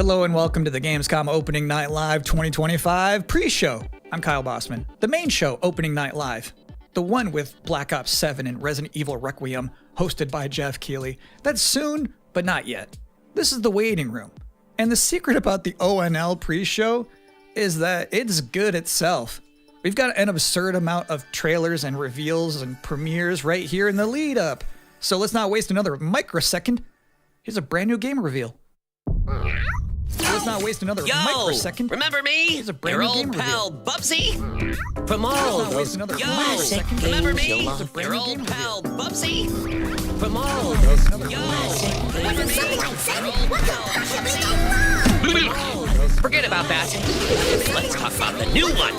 Hello and welcome to the Gamescom Opening Night Live 2025 pre-show. I'm Kyle Bossman. The main show, Opening Night Live. The one with Black Ops 7 and Resident Evil Requiem, hosted by Jeff Keighley. That's soon, but not yet. This is the waiting room. And the secret about the ONL pre-show is that it's good itself. We've got an absurd amount of trailers and reveals and premieres right here in the lead up. So let's not waste another microsecond. Here's a brand new game reveal. Let's not waste another microsecond. Remember me? Your old pal Bubsy? From all those classic games. Remember me? Your old pal Bubsy? From all those classic games. Forget about that. Let's talk about the new one.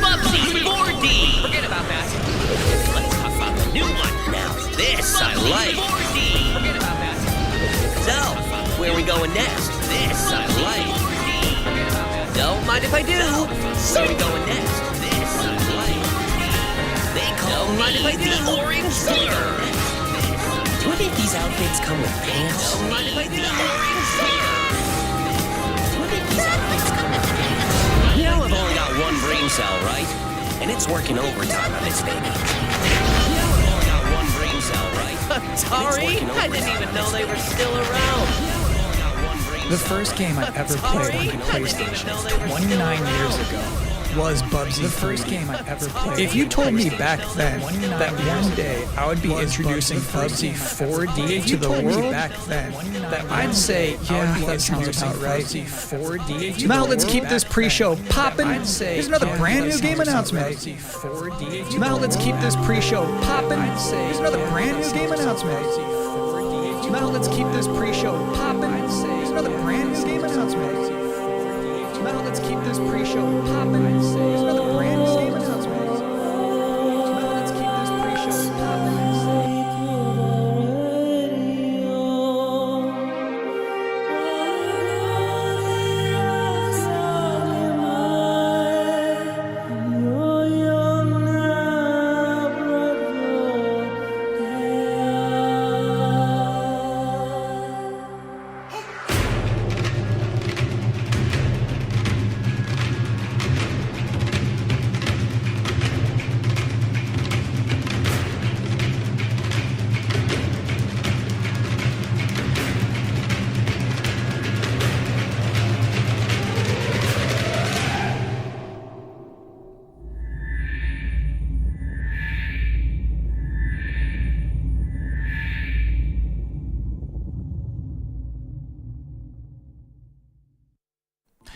Bubsy 4D. Forget about that. Let's talk about the new one. Now this I like. 4D. Forget about that. So, where are we going next? This I like. Don't mind if I do. Where are we going next? This I like. They call me the Orange Blur. Do any of these outfits come with pants? Don't mind if I do. Orange Blur. Do any of these outfits come with pants? You know I've only got one brain cell, right? And it's working overtime on this baby. You know I've only got one brain cell, right? Sorry, I didn't even know they were still around. The first game I ever played on the PlayStation 29 years ago was Bubsy. The first game I ever played. If you told me back then that one day I would be introducing Bubsy 4D to the world, back then, I'd say, yeah, that sounds about right. 4D. Now let's keep this pre-show popping. Here's another brand new game announcement. Now let's keep this pre-show popping. Here's another brand new game announcement. Now let's keep this pre-show popping. Here's another brand new game announcement. Now let's keep this pre-show popping. Here's another brand new game announcement. Now let's keep this pre-show popping.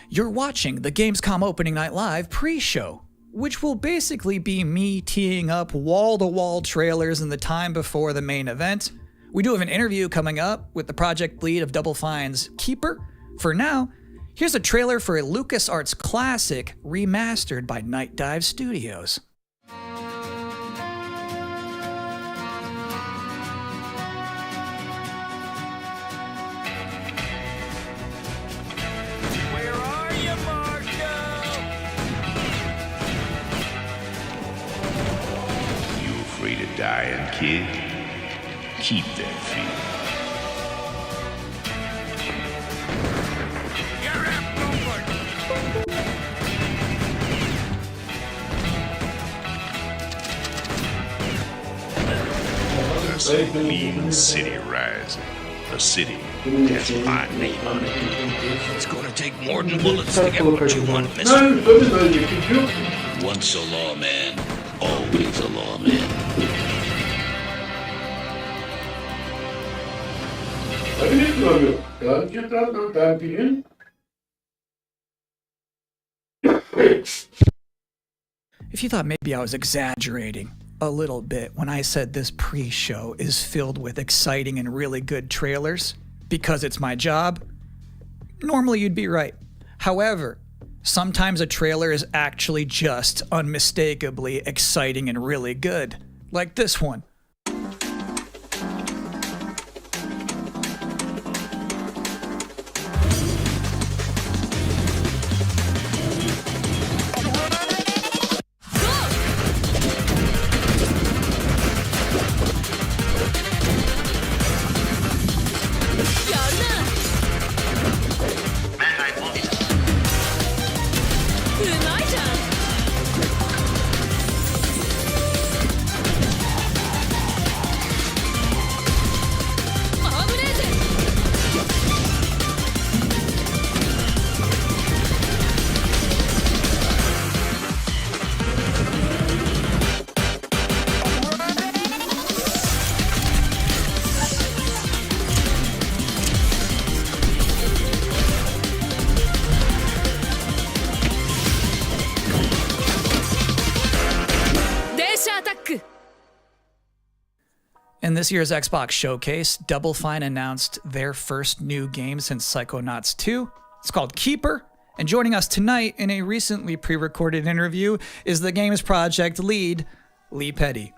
You're watching the Gamescom Opening Night Live pre-show, which will basically be me teeing up wall-to-wall trailers in the time before the main event. We do have an interview coming up with the project lead of Double Fine's Keeper. For now, here's a trailer for a LucasArts classic remastered by Night Dive Studios. Dying kid, keep that feeling. There's a clean city rising, a city that's my name on it. It's gonna take more than bullets to get what you want, mister. Once a lawman, always a lawman. If you thought maybe I was exaggerating a little bit when I said this pre-show is filled with exciting and really good trailers because it's my job, normally you'd be right. However, sometimes a trailer is actually just unmistakably exciting and really good, like this one. In this year's Xbox Showcase, Double Fine announced their first new game since Psychonauts 2. It's called Keeper. And joining us tonight in a recently pre-recorded interview is the game's project lead, Lee Petty.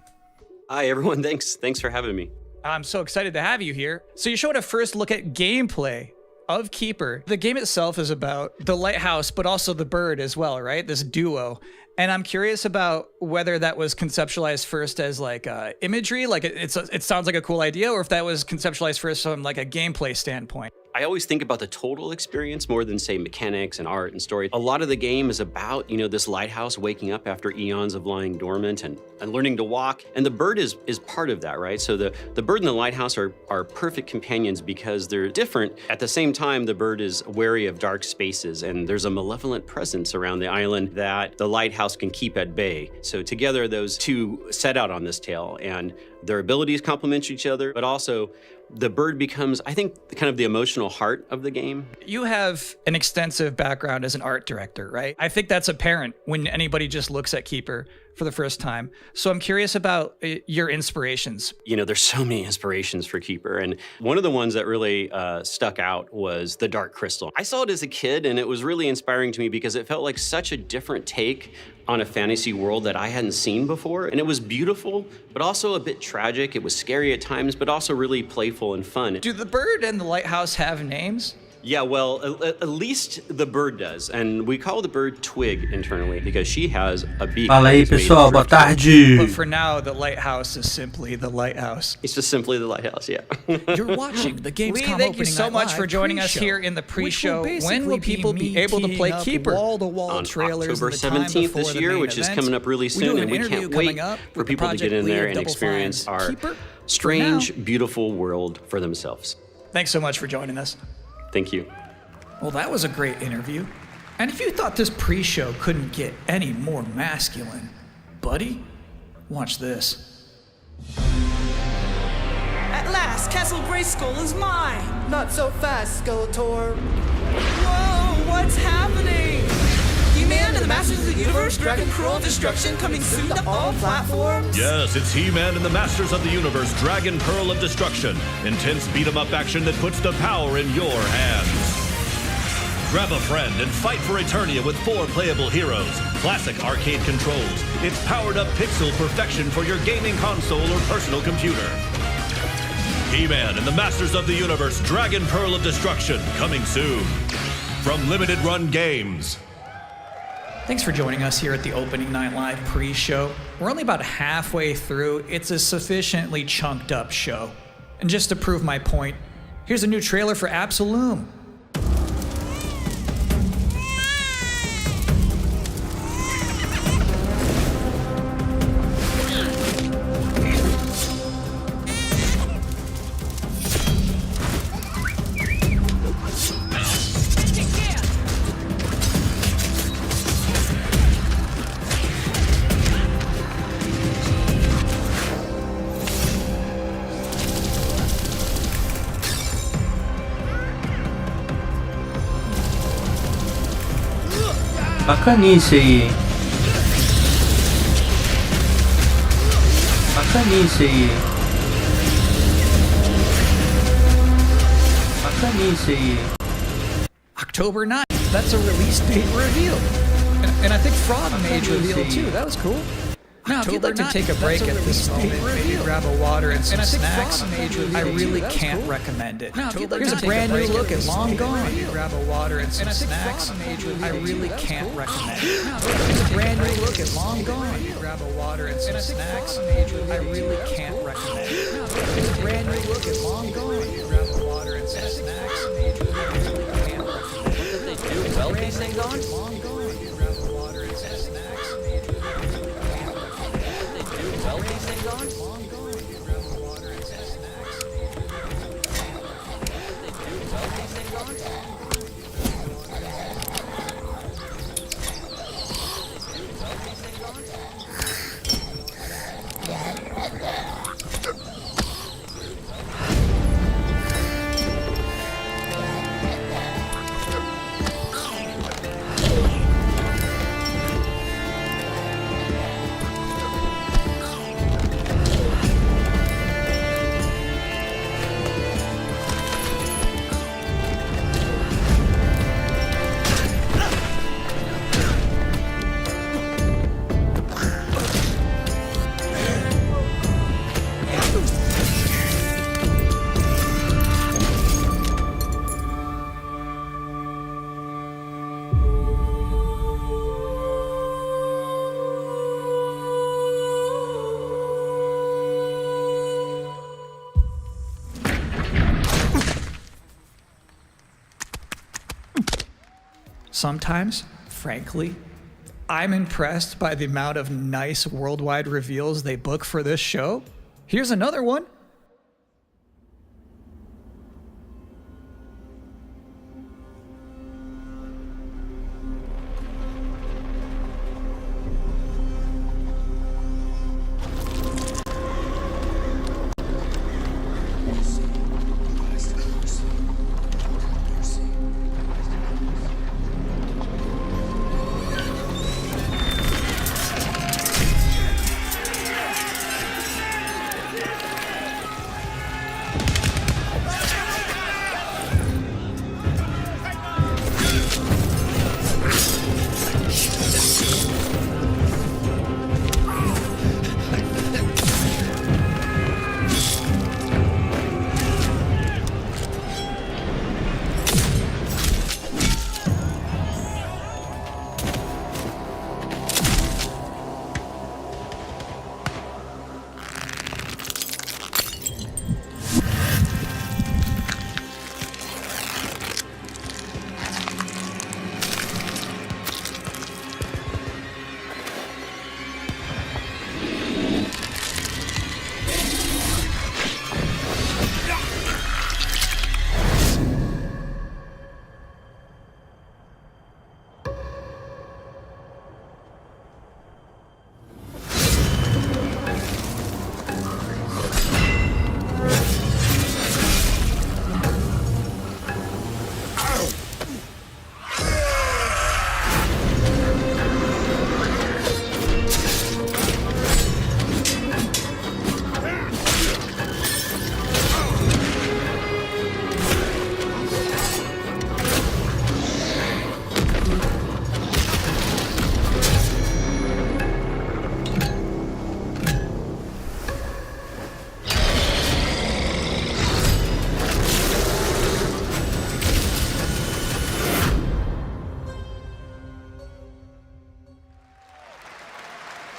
Hi, everyone. Thanks for having me. I'm so excited to have you here. So you showed a first look at gameplay of Keeper. The game itself is about the lighthouse, but also the bird as well, right? This duo. And I'm curious about whether that was conceptualized first as like imagery, like it sounds like a cool idea, or if that was conceptualized first from like a gameplay standpoint. I always think about the total experience more than, say, mechanics and art and story. A lot of the game is about, this lighthouse waking up after eons of lying dormant and learning to walk. And the bird is part of that, right? So the bird and the lighthouse are perfect companions because they're different. At the same time, the bird is wary of dark spaces, and there's a malevolent presence around the island that the lighthouse can keep at bay. So together, those two set out on this tale, and their abilities complement each other, but also the bird becomes, I think, kind of the emotional heart of the game. You have an extensive background as an art director, right? I think that's apparent when anybody just looks at Keeper for the first time. So I'm curious about your inspirations. There's so many inspirations for Keeper, and one of the ones that really stuck out was the Dark Crystal. I saw it as a kid, and it was really inspiring to me because it felt like such a different take on a fantasy world that I hadn't seen before. And it was beautiful, but also a bit tragic. It was scary at times, but also really playful and fun. Do the bird and the lighthouse have names? Yeah, well, at least the bird does. And we call the bird Twig internally because she has a beak. Fala aí, pessoal, boa tarde. But for now, the lighthouse is simply the lighthouse. It's just simply the lighthouse, yeah. You're watching the Gamescom thank you so much for joining us here in the pre-show. When will people be able to play Keeper? On October 17th this year, which is coming up really soon, and we can't wait for people to get in there and experience our strange, beautiful world for themselves. Thanks so much for joining us. Thank you. Well, that was a great interview. And if you thought this pre-show couldn't get any more masculine, buddy, watch this. At last, Castle Grayskull is mine! Not so fast, Skeletor. Whoa, what's happening? He-Man and the Masters of the Universe, Dragon Pearl Destruction coming soon to all platforms? Yes, it's He-Man and the Masters of the Universe, Dragon Pearl of Destruction. Intense beat-em-up action that puts the power in your hands. Grab a friend and fight for Eternia with 4 playable heroes. Classic arcade controls. It's powered-up pixel perfection for your gaming console or personal computer. He-Man and the Masters of the Universe, Dragon Pearl of Destruction, coming soon. From Limited Run Games. Thanks for joining us here at the Opening Night Live pre-show. We're only about halfway through. It's a sufficiently chunked up show. And just to prove my point, here's a new trailer for Absolum. Bacanice aí, hein? Bacanice aí, hein? Bacanice aí, hein? October 9th. That's a release date reveal. And I think Frog made reveal too. That was cool. Now, if you'd like to take a break at this moment, maybe grab a water and some snacks, I really can't recommend it. Here's a brand new look at Long Gone. Grab a water and some snacks, I really can't recommend it. Here's a brand new look at Long Gone. Grab a water and some snacks, I really can't recommend it. Here's a brand new look at Long Gone. Grab a water and some snacks, I really can't recommend it. Did they do well these things on? Long Gone. Grab a water and some snacks. Well, these things on? Long Gone. Grab a water and some snacks. They do well these things on? Sometimes, frankly, I'm impressed by the amount of nice worldwide reveals they book for this show. Here's another one.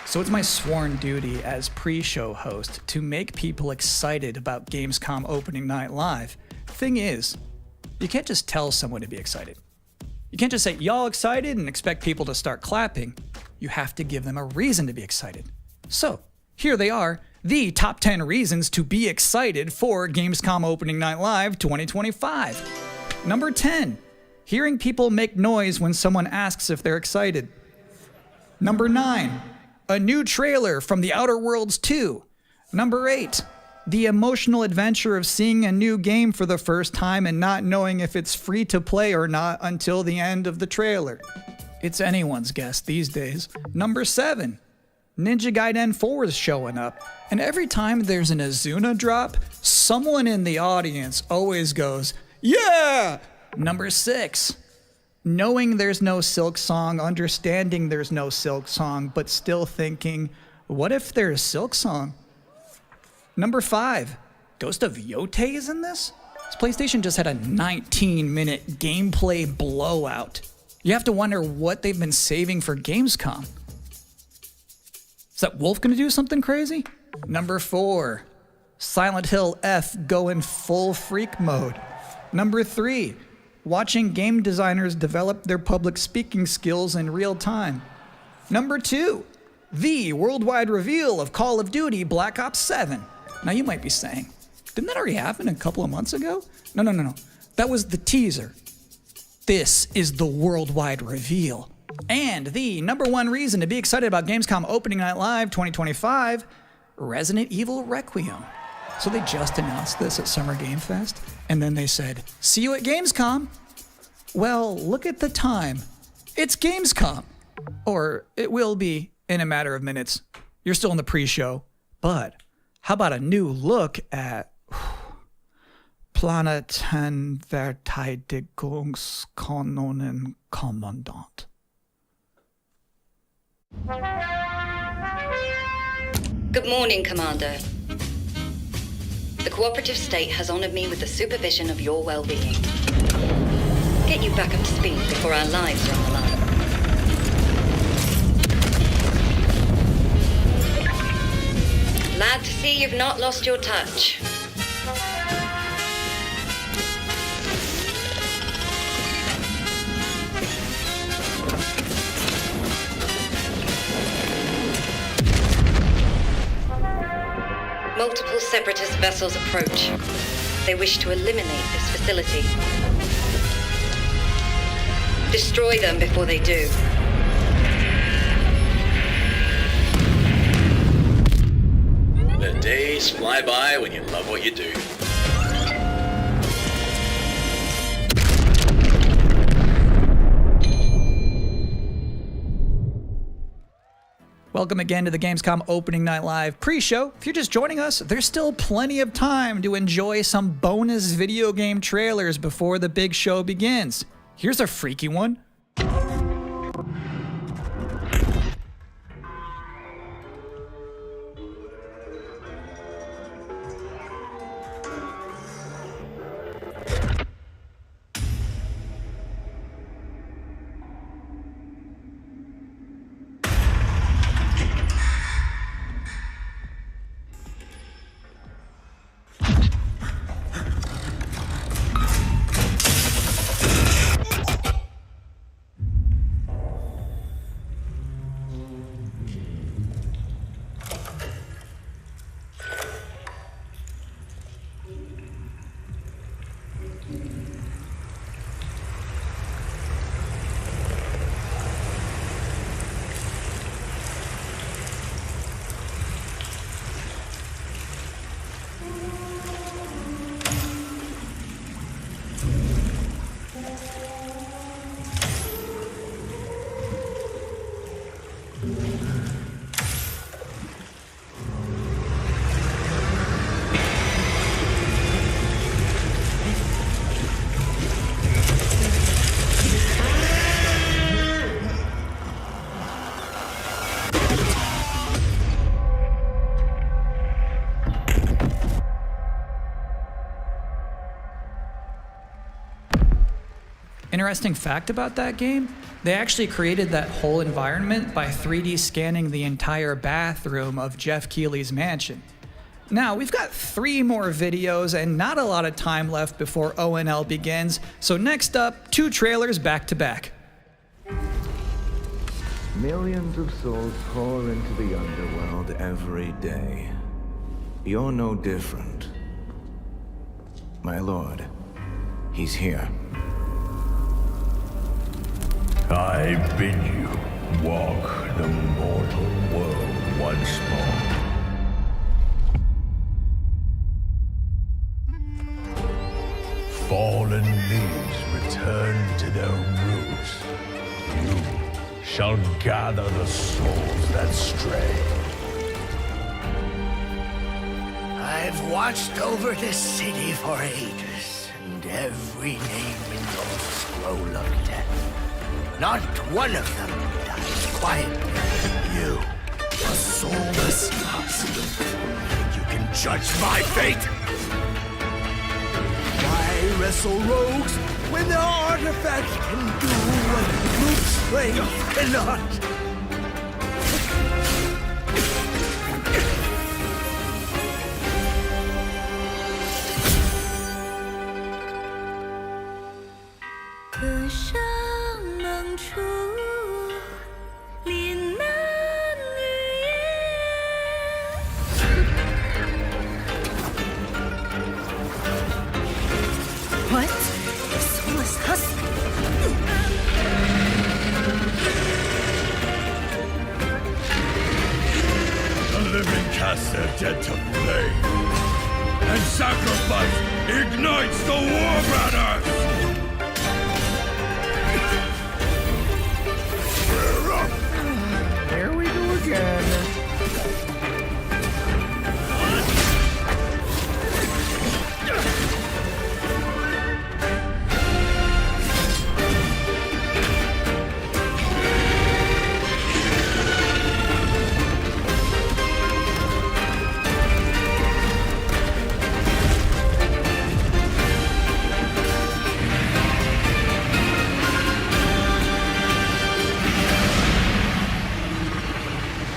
So it's my sworn duty as pre-show host to make people excited about Gamescom opening night live. Thing is, you can't just tell someone to be excited. You can't just say, y'all excited, and expect people to start clapping. You have to give them a reason to be excited. So, here they are, the top 10 reasons to be excited for Gamescom Opening Night Live 2025. Number 10, hearing people make noise when someone asks if they're excited. Number 9, a new trailer from The Outer Worlds 2. Number 8, the emotional adventure of seeing a new game for the first time and not knowing if it's free to play or not until the end of the trailer. It's anyone's guess these days. Number 7, Ninja Gaiden 4 is showing up, and every time there's an Azuna drop, someone in the audience always goes, yeah! Number 6, knowing there's no Silk Song, understanding there's no Silk Song, but still thinking, what if there's Silk Song? Number 5, Ghost of Yote is in this? This PlayStation just had a 19-minute gameplay blowout. You have to wonder what they've been saving for Gamescom. Is that Wolf gonna do something crazy? Number 4, Silent Hill F going full freak mode. Number 3, watching game designers develop their public speaking skills in real time. Number 2, the worldwide reveal of Call of Duty Black Ops 7. Now you might be saying, didn't that already happen a couple of months ago? No. That was the teaser. This is the worldwide reveal. And the number 1 reason to be excited about Gamescom Opening Night Live 2025, Resident Evil Requiem. So they just announced this at Summer Game Fest, and then they said, see you at Gamescom. Well, look at the time. It's Gamescom. Or it will be in a matter of minutes. You're still in the pre-show. But how about a new look at Planetverteidigungskanonen-Kommandant? Good morning, Commander. The cooperative state has honored me with the supervision of your well-being. Get you back up to speed before our lives are on the line. Glad to see you've not lost your touch. Multiple separatist vessels approach. They wish to eliminate this facility. Destroy them before they do. The days fly by when you love what you do. Welcome again to the Gamescom Opening Night Live pre-show. If you're just joining us, there's still plenty of time to enjoy some bonus video game trailers before the big show begins. Here's a freaky one. Interesting fact about that game, they actually created that whole environment by 3D scanning the entire bathroom of Jeff Keighley's mansion. Now, we've got 3 more videos and not a lot of time left before ONL begins, so next up, 2 trailers back to back. Millions of souls pour into the underworld every day. You're no different. My lord, he's here. I bid you walk the mortal world once more. Fallen leaves return to their roots. You shall gather the souls that stray. I've watched over this city for ages, and every name in your scroll of death. Not one of them dies quietly. You, a soulless husk. You can judge my fate. Why wrestle rogues when their artifact can do what brute strength cannot? Cast their dead to flame, and sacrifice ignites the war banners! Here we go again.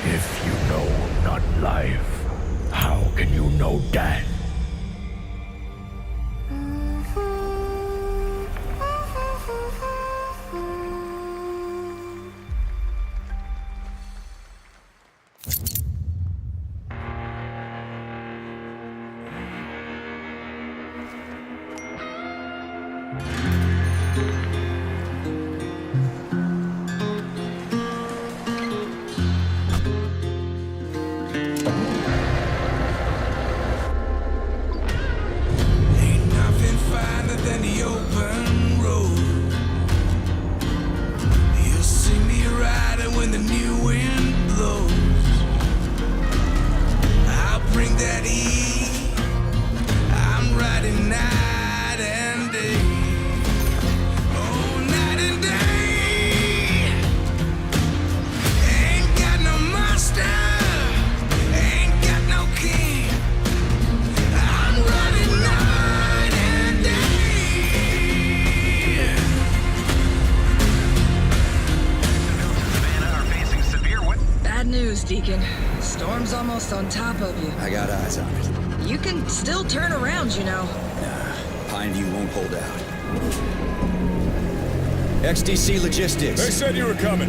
If storm's almost on top of you. I got eyes on it. You can still turn around, you know. Nah, Pineview won't hold out. XDC Logistics. They said you were coming.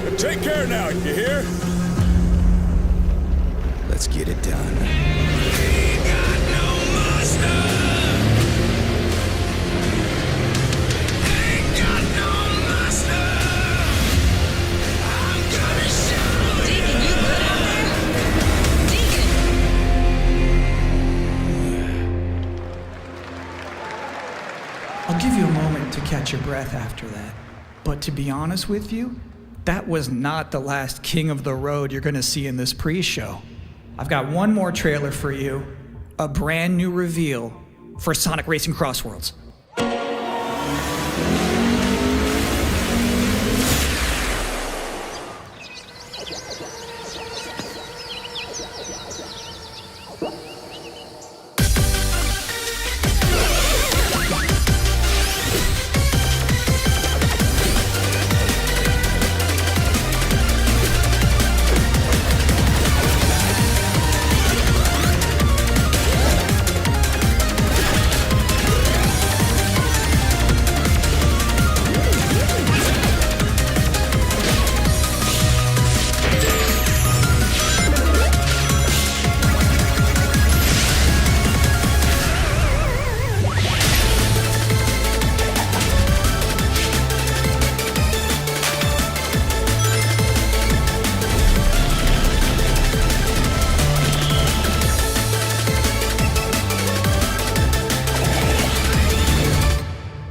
But take care now, you hear? Let's get it done. I'll give you a moment to catch your breath after that. But to be honest with you, that was not the last king of the road you're gonna see in this pre-show. I've got one more trailer for you, a brand new reveal for Sonic Racing Crossworlds.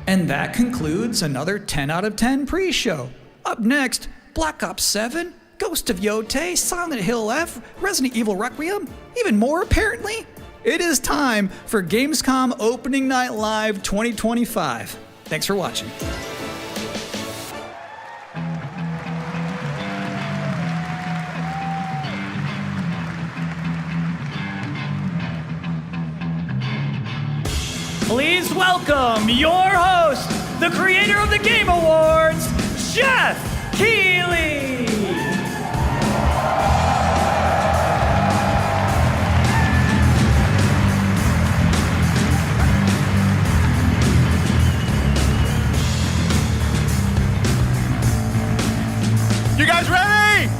And that concludes another 10 out of 10 pre-show. Up next, Black Ops 7, Ghost of Yotei, Silent Hill F, Resident Evil Requiem, even more apparently. It is time for Gamescom Opening Night Live 2025. Thanks for watching. Please welcome your host, the creator of the Game Awards, Jeff Keighley. You guys ready?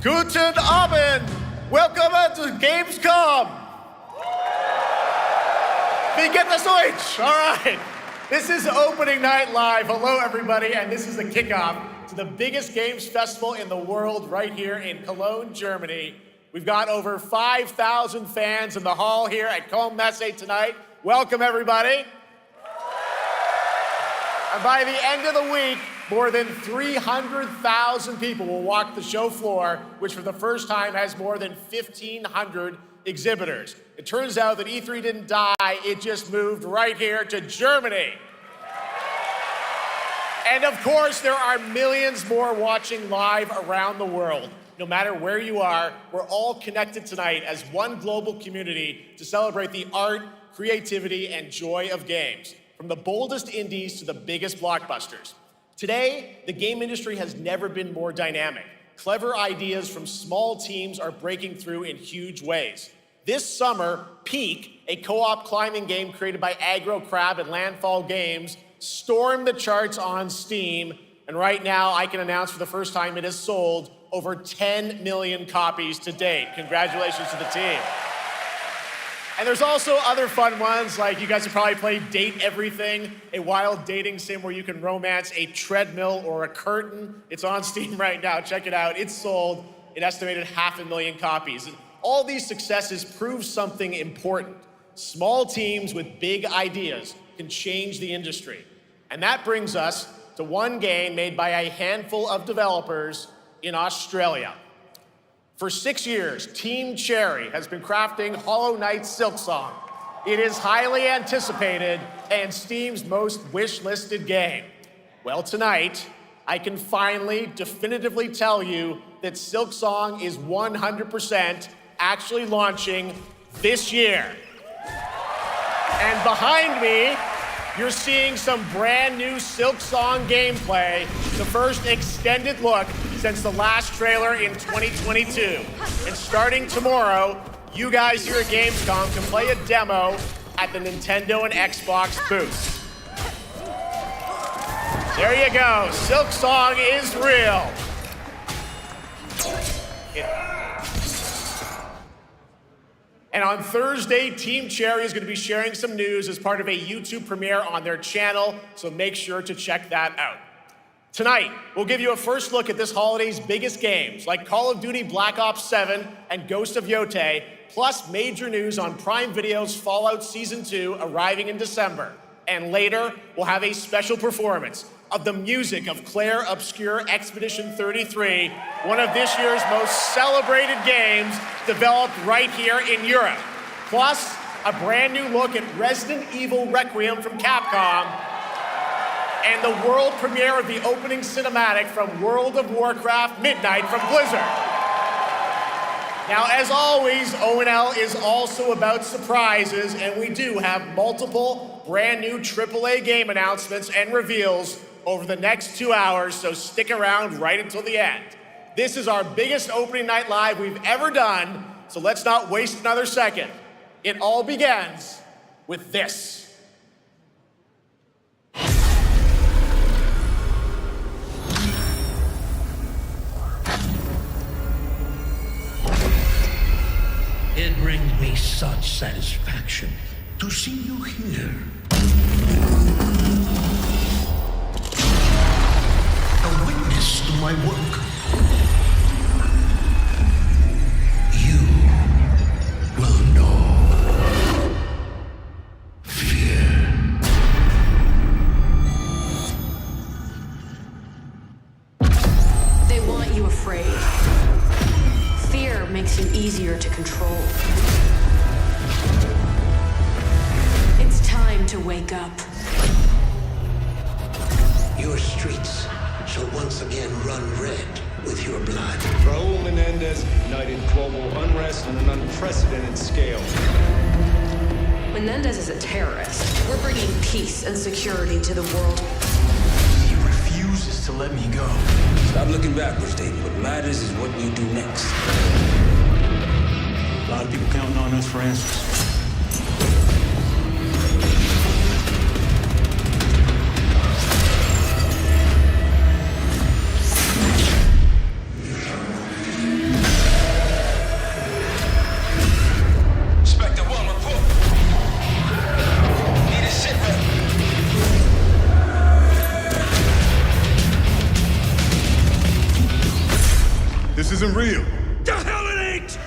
Guten Abend! Welcome to Gamescom! Wie geht das Deutsch? All right. This is Opening Night Live. Hello, everybody, and this is the kickoff to the biggest games festival in the world right here in Cologne, Germany. We've got over 5,000 fans in the hall here at Cobertura tonight. Welcome, everybody. And by the end of the week, more than 300,000 people will walk the show floor, which for the first time has more than 1,500 exhibitors. It turns out that E3 didn't die, it just moved right here to Germany. And of course, there are millions more watching live around the world. No matter where you are, we're all connected tonight as one global community to celebrate the art, creativity, and joy of games, from the boldest indies to the biggest blockbusters. Today, the game industry has never been more dynamic. Clever ideas from small teams are breaking through in huge ways. This summer, Peak, a co-op climbing game created by Aggro Crab and Landfall Games, stormed the charts on Steam, and right now I can announce for the first time it has sold over 10 million copies to date. Congratulations to the team. And there's also other fun ones, like you guys have probably played Date Everything, a wild dating sim where you can romance a treadmill or a curtain. It's on Steam right now, check it out. It's sold an estimated 500,000 copies. And all these successes prove something important. Small teams with big ideas can change the industry. And that brings us to one game made by a handful of developers in Australia. For 6 years, Team Cherry has been crafting Hollow Knight's Silksong. It is highly anticipated and Steam's most wish-listed game. Well, tonight, I can finally definitively tell you that Silksong is 100% actually launching this year. And behind me you're seeing some brand new Silk Song gameplay, the first extended look since the last trailer in 2022. And starting tomorrow, you guys here at Gamescom can play a demo at the Nintendo and Xbox booths. There you go, Silk Song is real. And on Thursday, Team Cherry is going to be sharing some news as part of a YouTube premiere on their channel, so make sure to check that out. Tonight, we'll give you a first look at this holiday's biggest games, like Call of Duty Black Ops 7 and Ghost of Yote, plus major news on Prime Video's Fallout Season 2 arriving in December. And later, we'll have a special performance of the music of Claire Obscure Expedition 33, one of this year's most celebrated games developed right here in Europe. Plus, a brand new look at Resident Evil Requiem from Capcom, and the world premiere of the opening cinematic from World of Warcraft Midnight from Blizzard. Now, as always, O&L is also about surprises, and we do have multiple brand new AAA game announcements and reveals over the next 2 hours, so stick around right until the end. This is our biggest opening night live we've ever done, so let's not waste another second. It all begins with this. It brings me such satisfaction to see you here. A witness to my work. You will know fear. They want you afraid. Fear makes you easier to control. It's time to wake up. Your streets shall once again run red with your blood. Raul Menendez ignited global unrest on an unprecedented scale. Menendez is a terrorist. We're bringing peace and security to the world. He refuses to let me go. Stop looking backwards, Dave. What matters is what we do next. A lot of people counting on us for answers. Inspector, one report. Need a sit rep. This isn't real. The hell it ain't!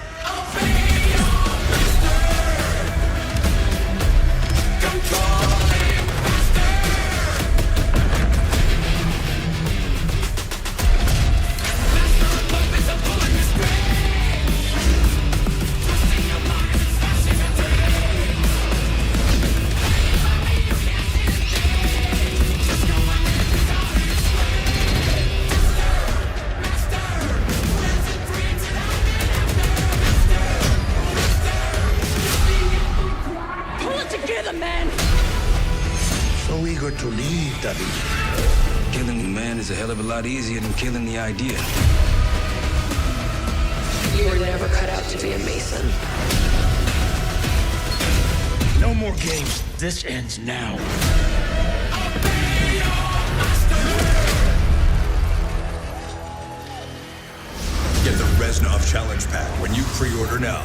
To leave, David. Killing the man is a hell of a lot easier than killing the idea. You were never cut out to be a Mason. No more games. This ends now. Get the Reznov Challenge Pack when you pre-order now.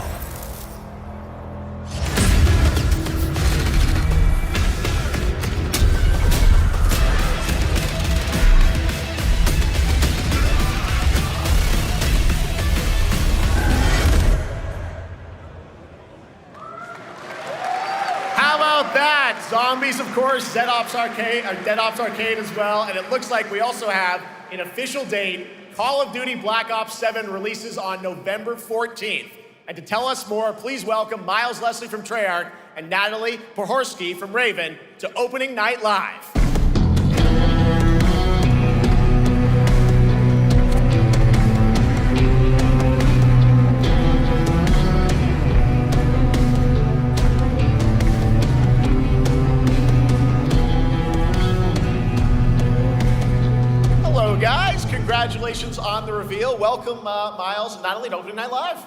Zombies, of course, Dead Ops Arcade as well, and it looks like we also have an official date. Call of Duty Black Ops 7 releases on November 14th. And to tell us more, please welcome Miles Leslie from Treyarch and Natalie Pohorsky from Raven to Opening Night Live. on the reveal. Welcome, Miles and Natalie, to Opening Night Live.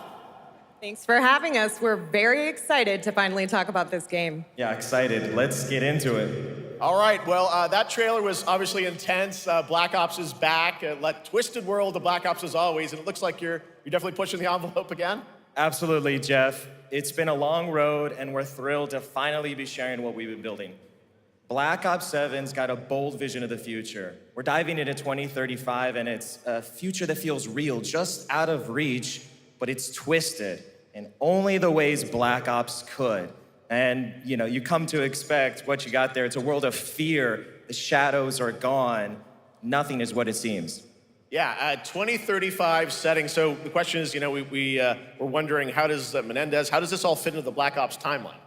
Thanks for having us. We're very excited to finally talk about this game. Yeah, excited. Let's get into it. All right, well, that trailer was obviously intense. Black Ops is back. Twisted world of Black Ops as always, and it looks like you're definitely pushing the envelope again. Absolutely, Jeff. It's been a long road, and we're thrilled to finally be sharing what we've been building. Black Ops 7's got a bold vision of the future. We're diving into 2035, and it's a future that feels real, just out of reach, but it's twisted in only the ways Black Ops could. And, you come to expect what you got there. It's a world of fear. The shadows are gone. Nothing is what it seems. Yeah, 2035 setting. So the question is, we're wondering, how does this all fit into the Black Ops timeline?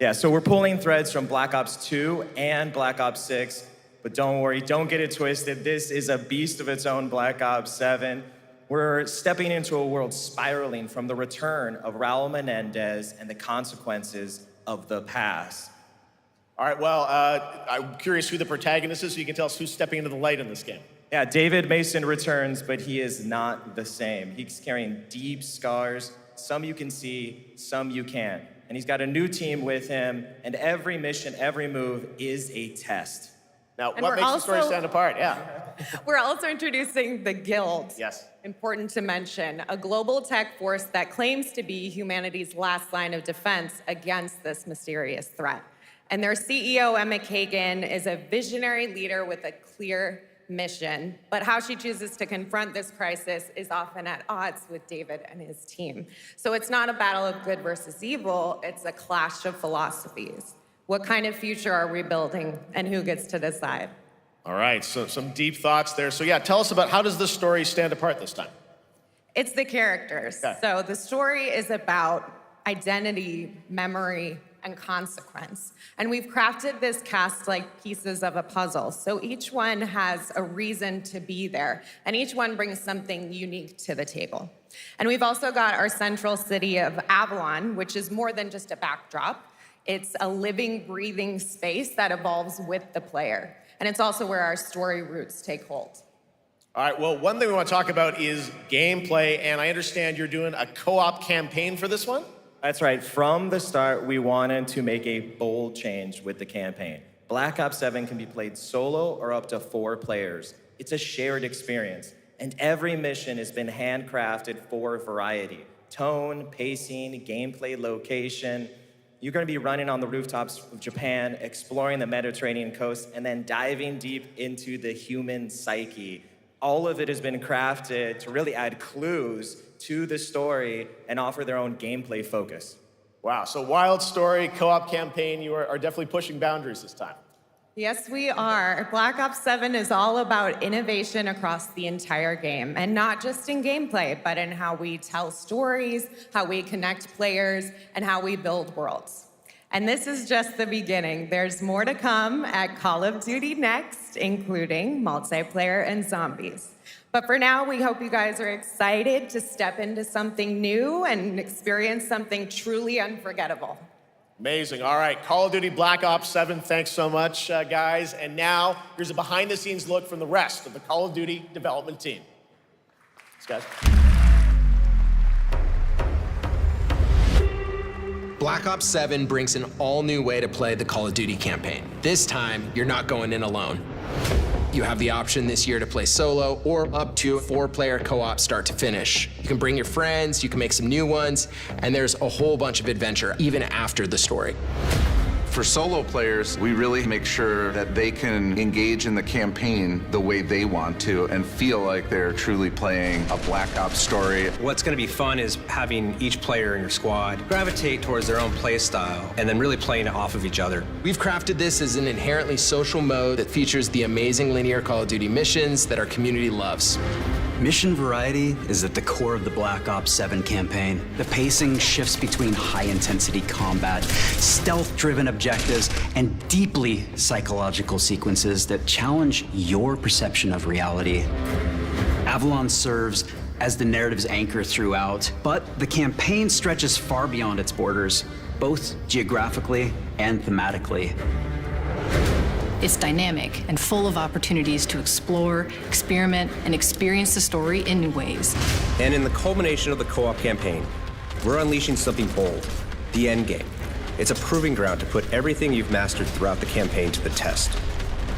Yeah, so we're pulling threads from Black Ops 2 and Black Ops 6, but don't worry, don't get it twisted. This is a beast of its own, Black Ops 7. We're stepping into a world spiraling from the return of Raul Menendez and the consequences of the past. All right, well, I'm curious who the protagonist is, so you can tell us who's stepping into the light in this game. Yeah, David Mason returns, but he is not the same. He's carrying deep scars. Some you can see, some you can't. And he's got a new team with him, and every mission, every move is a test. Now, what makes the story stand apart? Yeah. We're also introducing the Guild. Yes. Important to mention, a global tech force that claims to be humanity's last line of defense against this mysterious threat. And their CEO, Emma Kagan, is a visionary leader with a clear mission, but how she chooses to confront this crisis is often at odds with David and his team. So it's not a battle of good versus evil, it's a clash of philosophies. What kind of future are we building, and who gets to decide? All right, so some deep thoughts there. So yeah, tell us about how does this story stand apart this time? It's the characters. Okay. So the story is about identity, memory, and consequence. And we've crafted this cast like pieces of a puzzle. So each one has a reason to be there, and each one brings something unique to the table. And we've also got our central city of Avalon, which is more than just a backdrop. It's a living, breathing space that evolves with the player. And it's also where our story roots take hold. All right, well, one thing we want to talk about is gameplay, and I understand you're doing a co-op campaign for this one? That's right. From the start, we wanted to make a bold change with the campaign. Black Ops 7 can be played solo or up to 4 players. It's a shared experience, and every mission has been handcrafted for variety. Tone, pacing, gameplay location. You're going to be running on the rooftops of Japan, exploring the Mediterranean coast, and then diving deep into the human psyche. All of it has been crafted to really add clues to the story and offer their own gameplay focus. Wow, so wild story, co-op campaign, you are definitely pushing boundaries this time. Yes, we are. Black Ops 7 is all about innovation across the entire game, and not just in gameplay, but in how we tell stories, how we connect players, and how we build worlds. And this is just the beginning. There's more to come at Call of Duty Next, including multiplayer and zombies. But for now, we hope you guys are excited to step into something new and experience something truly unforgettable. Amazing. All right, Call of Duty Black Ops 7, thanks so much, guys. And now, here's a behind-the-scenes look from the rest of the Call of Duty development team. Thanks, guys. Black Ops 7 brings an all-new way to play the Call of Duty campaign. This time, you're not going in alone. You have the option this year to play solo or up to 4-player co-op start to finish. You can bring your friends, you can make some new ones, and there's a whole bunch of adventure even after the story. For solo players, we really make sure that they can engage in the campaign the way they want to and feel like they're truly playing a Black Ops story. What's going to be fun is having each player in your squad gravitate towards their own play style and then really playing it off of each other. We've crafted this as an inherently social mode that features the amazing linear Call of Duty missions that our community loves. Mission variety is at the core of the Black Ops 7 campaign. The pacing shifts between high-intensity combat, stealth-driven objectives, and deeply psychological sequences that challenge your perception of reality. Avalon serves as the narrative's anchor throughout, but the campaign stretches far beyond its borders, both geographically and thematically. It's dynamic and full of opportunities to explore, experiment, and experience the story in new ways. And in the culmination of the co-op campaign, we're unleashing something bold, the endgame. It's a proving ground to put everything you've mastered throughout the campaign to the test.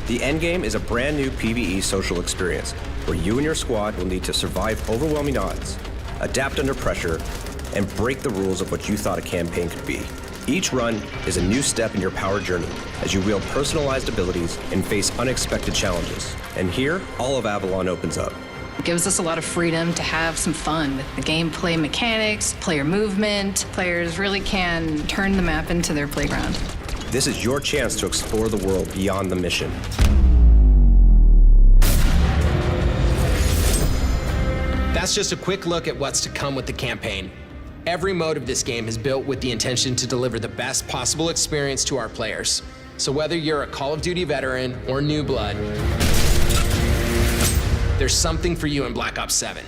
The endgame is a brand new PvE social experience where you and your squad will need to survive overwhelming odds, adapt under pressure, and break the rules of what you thought a campaign could be. Each run is a new step in your power journey as you wield personalized abilities and face unexpected challenges. And here, all of Avalon opens up. It gives us a lot of freedom to have some fun with the gameplay mechanics, player movement. Players really can turn the map into their playground. This is your chance to explore the world beyond the mission. That's just a quick look at what's to come with the campaign. Every mode of this game is built with the intention to deliver the best possible experience to our players. So whether you're a Call of Duty veteran or new blood, there's something for you in Black Ops 7.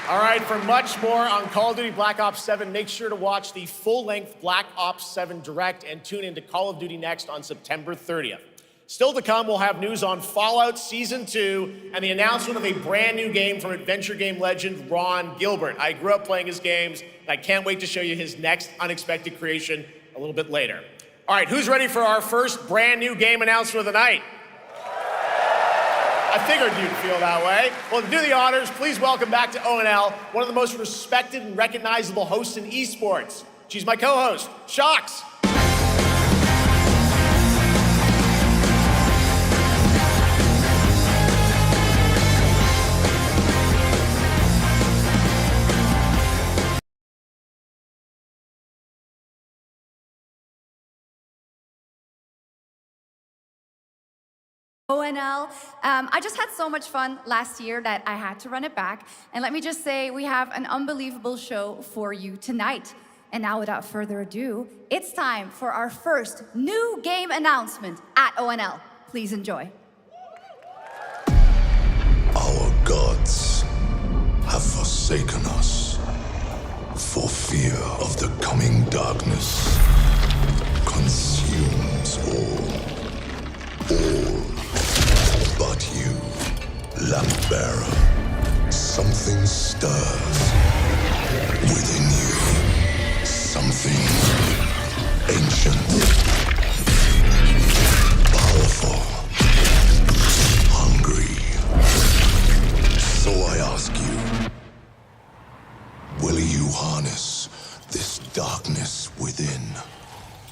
All right, for much more on Call of Duty Black Ops 7, make sure to watch the full-length Black Ops 7 Direct and tune into Call of Duty Next on September 30th. Still to come, we'll have news on Fallout Season 2 and the announcement of a brand new game from adventure game legend Ron Gilbert. I grew up playing his games, and I can't wait to show you his next unexpected creation a little bit later. All right, who's ready for our first brand new game announcement of the night? I figured you'd feel that way. Well, to do the honors, please welcome back to ONL, one of the most respected and recognizable hosts in esports. She's my co-host, Shox. ONL. I just had so much fun last year that I had to run it back. And let me just say, we have an unbelievable show for you tonight. And now, without further ado, it's time for our first new game announcement at ONL. Please enjoy. Our gods have forsaken us for fear of the coming darkness consumes all but you, lamp bearer. Something stirs within you. Something ancient, powerful, hungry. So I ask you, will you harness this darkness within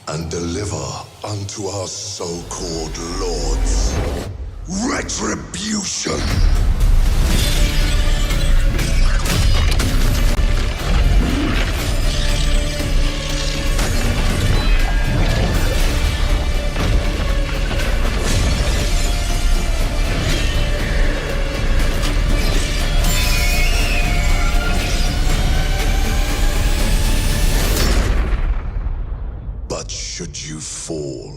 and deliver unto our so-called lords retribution? But should you fall,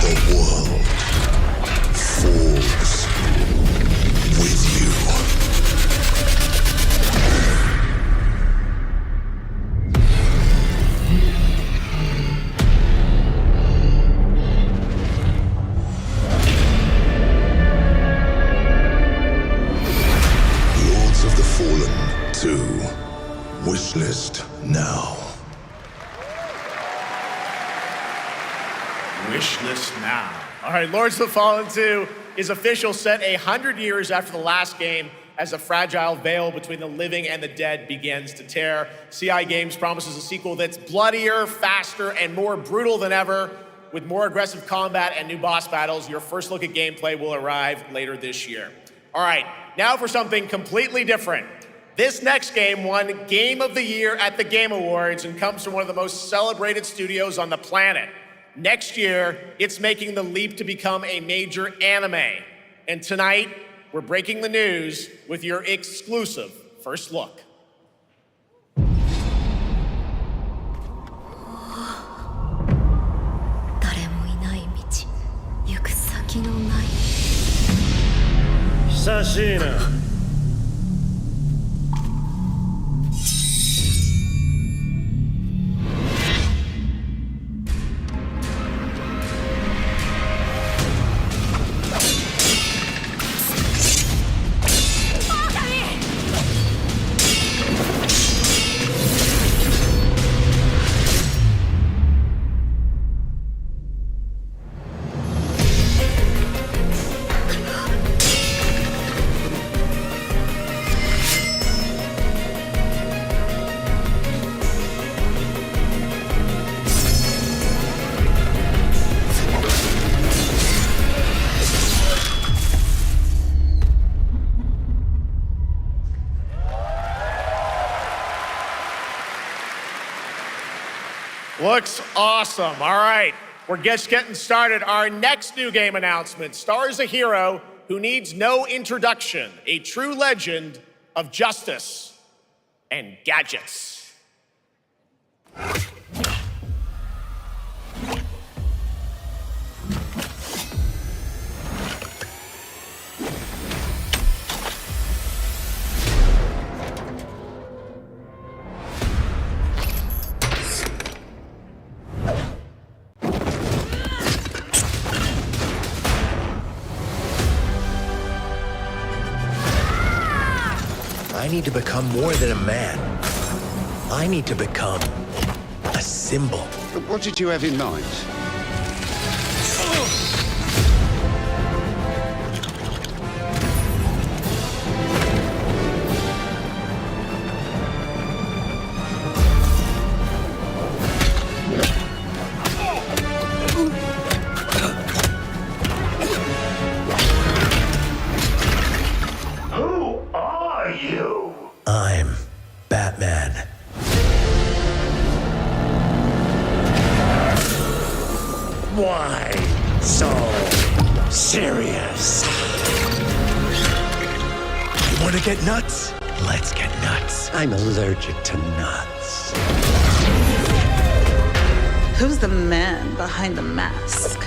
the world falls with you. Lords of the Fallen 2. Wishlist now. Wishlist now. All right, Lords of the Fallen 2 is official, set 100 years after the last game as the fragile veil between the living and the dead begins to tear. CI Games promises a sequel that's bloodier, faster, and more brutal than ever. With more aggressive combat and new boss battles, your first look at gameplay will arrive later this year. All right, now for something completely different. This next game won Game of the Year at the Game Awards and comes from one of the most celebrated studios on the planet. Next year, it's making the leap to become a major anime. And tonight, we're breaking the news with your exclusive first look. Sashina. Looks awesome. All right, we're just getting started. Our next new game announcement stars a hero who needs no introduction, a true legend of justice and gadgets. I need to become more than a man. I need to become a symbol. What did you have in mind? I'm Batman. Why so serious? You want to get nuts? Let's get nuts. I'm allergic to nuts. Who's the man behind the mask?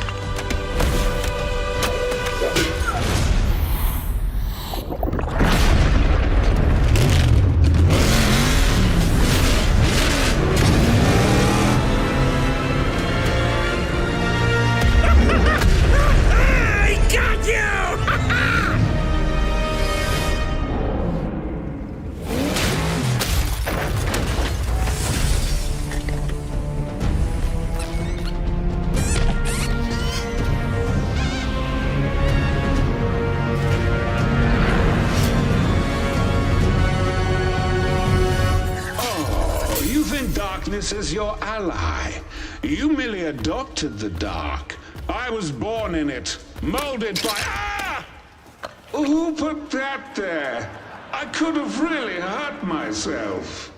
As your ally. You merely adopted the dark. I was born in it, molded by... Ah! Who put that there? I could have really hurt myself.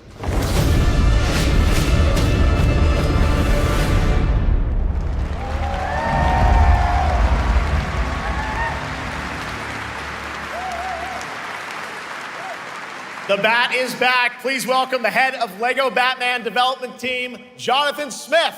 The Bat is back. Please welcome the head of LEGO Batman development team, Jonathan Smith.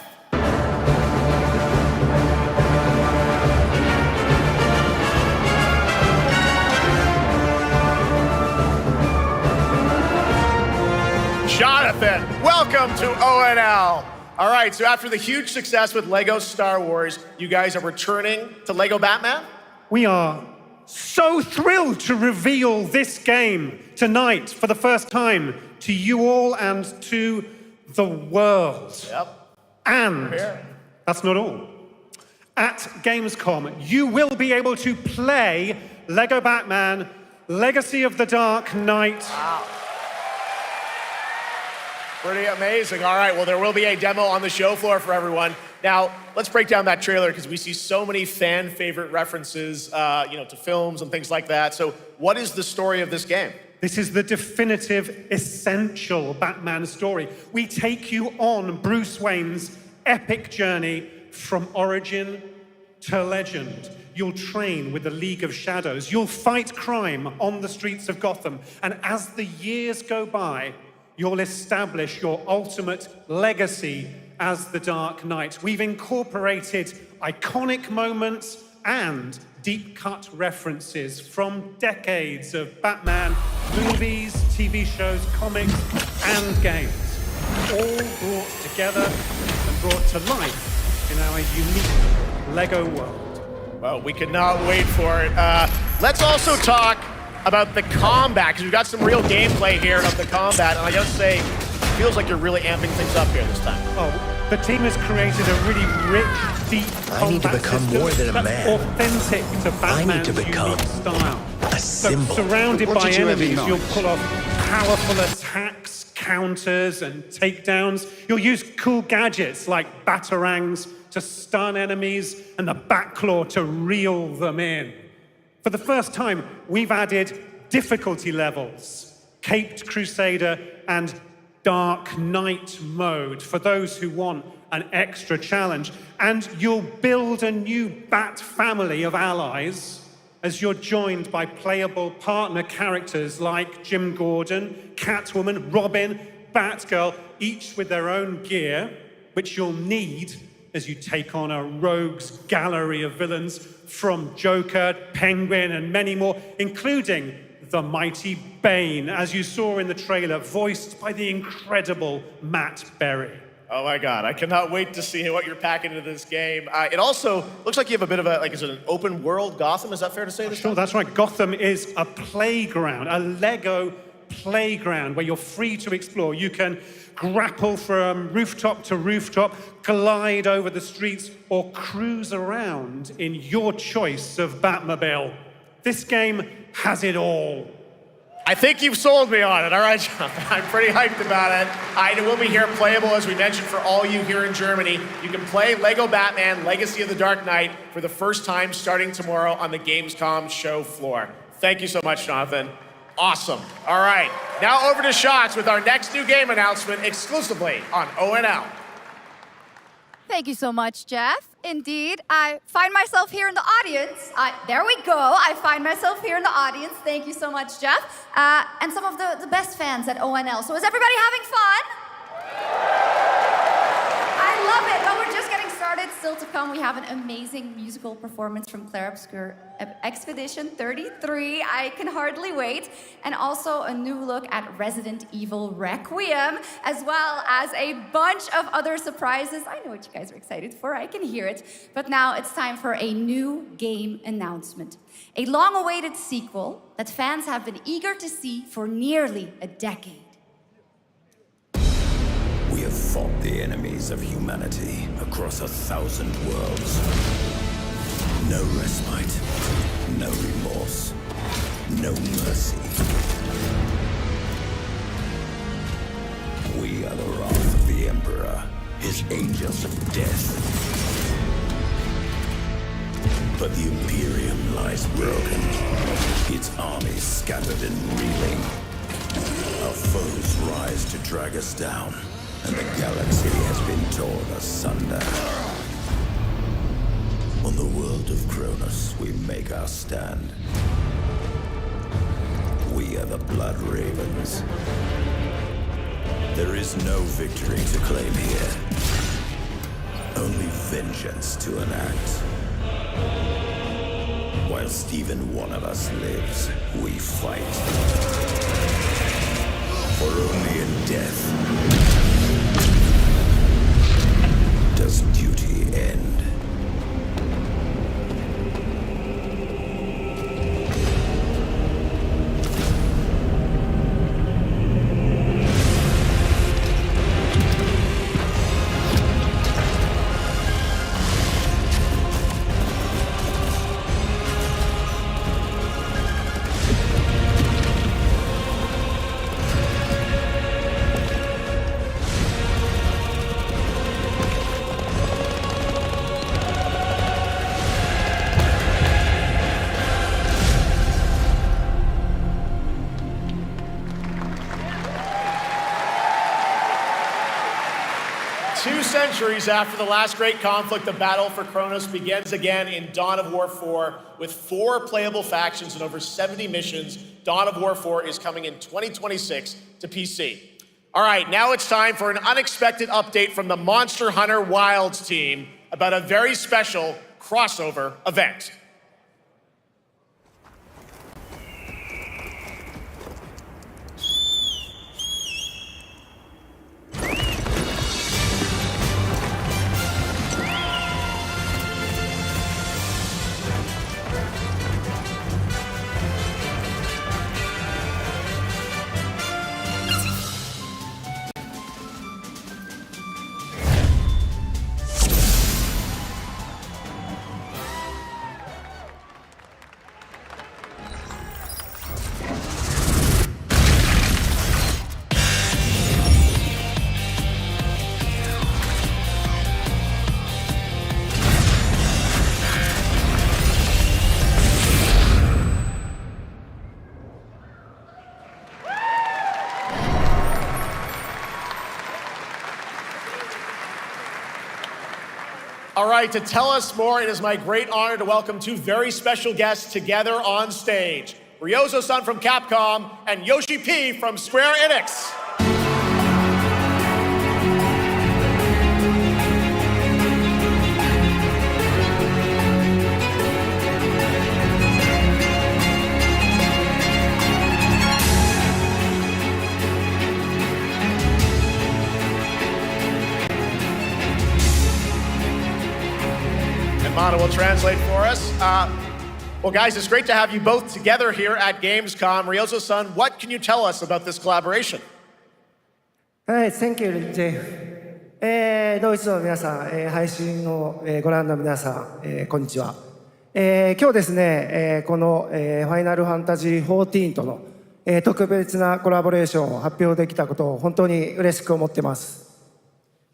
Jonathan, welcome to ONL. All right, so after the huge success with LEGO Star Wars, you guys are returning to LEGO Batman? We are so thrilled to reveal this game tonight for the first time to you all and to the world. Yep. And that's not all. At Gamescom, you will be able to play LEGO Batman Legacy of the Dark Knight. Wow. Pretty amazing. All right, well, there will be a demo on the show floor for everyone. Now, let's break down that trailer because we see so many fan favorite references, to films and things like that. So what is the story of this game? This is the definitive, essential Batman story. We take you on Bruce Wayne's epic journey from origin to legend. You'll train with the League of Shadows. You'll fight crime on the streets of Gotham. And as the years go by, you'll establish your ultimate legacy as the Dark Knight. We've incorporated iconic moments and deep-cut references from decades of Batman movies, TV shows, comics, and games, all brought together and brought to life in our unique LEGO world. Well, we could not wait for it. Let's also talk about the combat, because we've got some real gameplay here of the combat, and I gotta say, it feels like you're really amping things up here this time. Oh, the team has created a really rich, deep I need to become more than a man. Authentic to Batman's unique style. A symbol. So, surrounded What by did you have in enemies, mind? you'll pull off powerful attacks, counters, and takedowns. You'll use cool gadgets like batarangs to stun enemies and the Batclaw to reel them in. For the first time, we've added difficulty levels, Caped Crusader and Dark Knight mode for those who want an extra challenge. And you'll build a new Bat family of allies as you're joined by playable partner characters like Jim Gordon, Catwoman, Robin, Batgirl, each with their own gear, which you'll need as you take on a rogues gallery of villains from Joker, Penguin, and many more, including the mighty Bane, as you saw in the trailer, voiced by the incredible Matt Berry. Oh my God, I cannot wait to see what you're packing into this game. It also looks like you have a bit of a, is it an open world Gotham? Is that fair to say this? Sure, that's right. Gotham is a playground, a Lego playground where you're free to explore. You can grapple from rooftop to rooftop, glide over the streets, or cruise around in your choice of Batmobile. This game has it all. I think you've sold me on it. All right, John. I'm pretty hyped about it. It will be here playable, as we mentioned, for all you here in Germany. You can play Lego Batman Legacy of the Dark Knight for the first time starting tomorrow on the Gamescom show floor. Thank you so much, Jonathan. Awesome. All right, now over to Shots with our next new game announcement exclusively on ONL. Thank you so much, Jeff. Indeed, I find myself here in the audience. There we go. I find myself here in the audience. Thank you so much, Jeff. And some of the best fans at ONL. So is everybody having fun? I love it. But we're just getting started. Still to come, we have an amazing musical performance from Claire Obscure Expedition 33. I can hardly wait. And also a new look at Resident Evil Requiem, as well as a bunch of other surprises. I know what you guys are excited for. I can hear it. But now it's time for a new game announcement. A long-awaited sequel that fans have been eager to see for nearly a decade. We have fought the enemies of humanity across 1,000 worlds. No respite, no remorse, no mercy. We are the wrath of the Emperor, his angels of death. But the Imperium lies broken, its armies scattered and reeling. Our foes rise to drag us down, and the galaxy has been torn asunder. On the world of Kronos, we make our stand. We are the Blood Ravens. There is no victory to claim here. Only vengeance to enact. Whilst even one of us lives, we fight. For only in death does duty end. Centuries after the last great conflict, the battle for Kronos begins again in Dawn of War 4 with 4 playable factions and over 70 missions. Dawn of War 4 is coming in 2026 to PC. All right, now it's time for an unexpected update from the Monster Hunter Wilds team about a very special crossover event. right, to tell us more, it is my great honor to welcome two very special guests together on stage. Ryozo-san from Capcom and Yoshi P from Square Enix. Mana will translate for us. Well, guys, it's great to have you both together here at Gamescom. Ryozo-san, what can you tell us about this collaboration? Hi, thank you, Jay. ドイツの皆さん、配信をご覧の皆さん、こんにちは。今日ですね、このファイナルファンタジー14との特別なコラボレーションを発表できたことを本当に嬉しく思っています。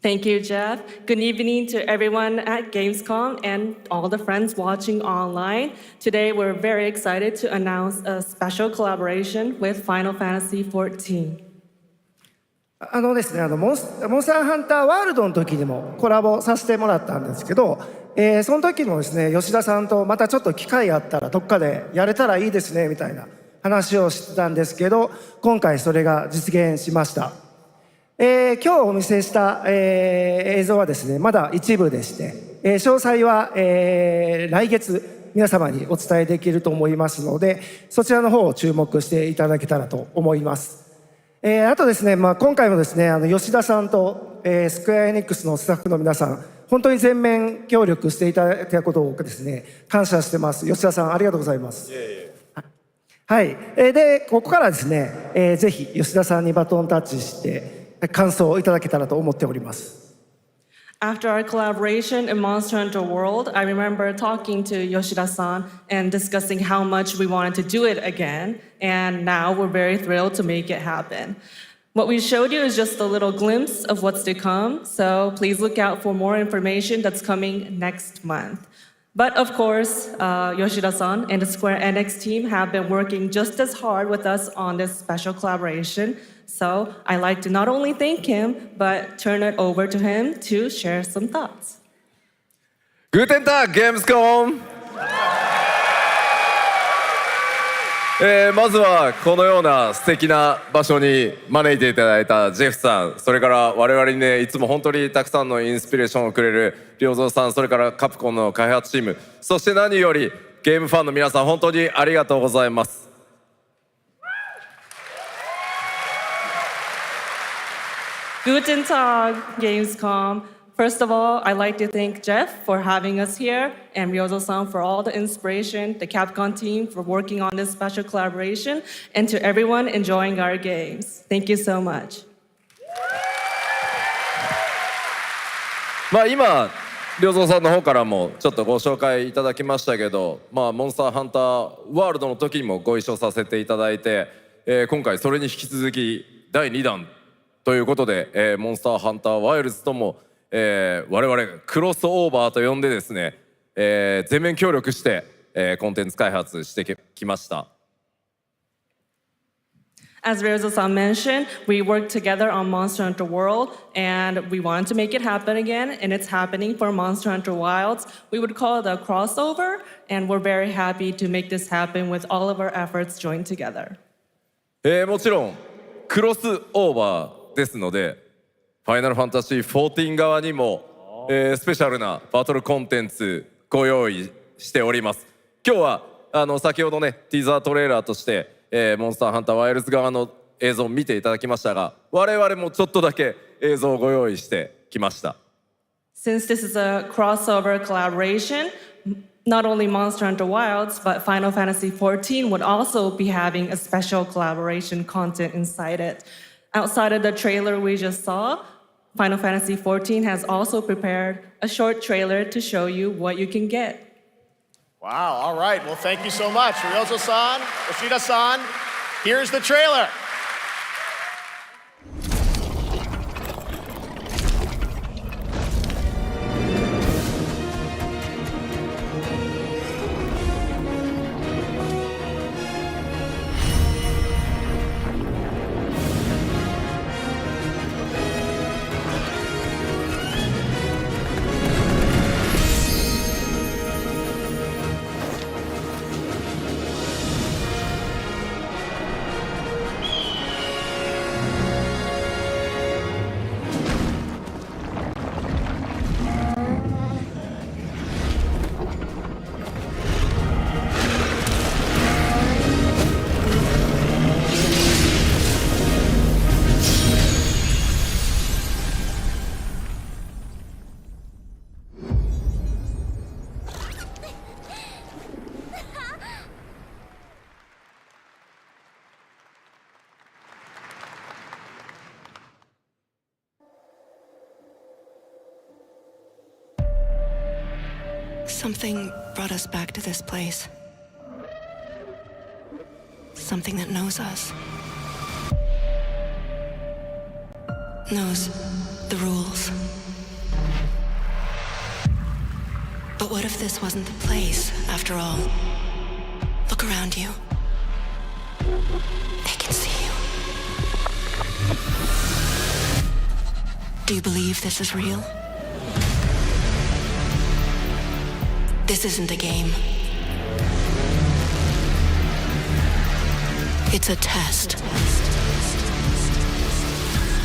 Thank you, Jeff. Good evening to everyone at Gamescom and all the friends watching online. Today, we're very excited to announce a special collaboration with Final Fantasy XIV. ですね、モンスターハンターワールドの時にもコラボさせてもらったんですけど、その時もですね、吉田さんとまたちょっと機会あったらどっかでやれたらいいですねみたいな話をしてたんですけど、今回それが実現しました。今日お見せした、映像はですね、まだ一部でして、詳細は、来月皆様にお伝えできると思いますので、そちらの方を注目していただけたらと思います。あとですね、今回もですね、吉田さんと、スクエアエニックスのスタッフの皆さん、本当に全面協力していただいたことをですね、感謝してます。吉田さん、ありがとうございます。はい。で、ここからですね、ぜひ吉田さんにバトンタッチして、感想をいただけたらと思っております。After our collaboration in Monster Hunter World, I remember talking to Yoshida-san and discussing how much we wanted to do it again, and now we're very thrilled to make it happen. What we showed you is just a little glimpse of what's to come, so please look out for more information that's coming next month. But of course, Yoshida-san and the Square Enix team have been working just as hard with us on this special collaboration. So I'd like to not only thank him, but turn it over to him to share some thoughts. Guten Tag, Gamescom! まずはこのような素敵な場所に招いていただいたジェフさん、それから我々にね、いつも本当にたくさんのインスピレーションをくれる良三さん、それからカプコンの開発チーム、そして何よりゲームファンの皆さん、本当にありがとうございます。Guten Tag, Gamescom. First of all, I'd like to thank Jeff for having us here and Ryozo-san for all the inspiration, the Capcom team for working on this special collaboration, and to everyone enjoying our games. Thank you so much. 今、良三さんの方からもちょっとご紹介いただきましたけど、モンスターハンターワールドの時にもご一緒させていただいて、今回それに引き続き第2弾ということで、モンスターハンターワイルズとも、我々クロスオーバーと呼んでですね、全面協力して、コンテンツ開発してきました。As Ryozo-san mentioned, we worked together on Monster Hunter World, and we wanted to make it happen again, and it's happening for Monster Hunter Wilds. We would call it a crossover, and we're very happy to make this happen with all of our efforts joined together. もちろんクロスオーバーですので、ファイナルファンタジー14側にも、スペシャルなバトルコンテンツご用意しております。今日は先ほどねティザートレーラーとして、モンスターハンターワイルズ側の映像を見ていただきましたが、我々もちょっとだけ映像をご用意してきました。Since this is a crossover collaboration, not only Monster Hunter Wilds, but Final Fantasy XIV would also be having a special collaboration content inside it. Outside of the trailer we just saw, Final Fantasy XIV has also prepared a short trailer to show you what you can get. Wow, all right. Well, thank you so much. Ryozo-san, Yoshida-san, here's the trailer. Something brought us back to this place. Something that knows us. Knows the rules. But what if this wasn't the place, after all? Look around you. They can see you. Do you believe this is real? This isn't a game. It's a test.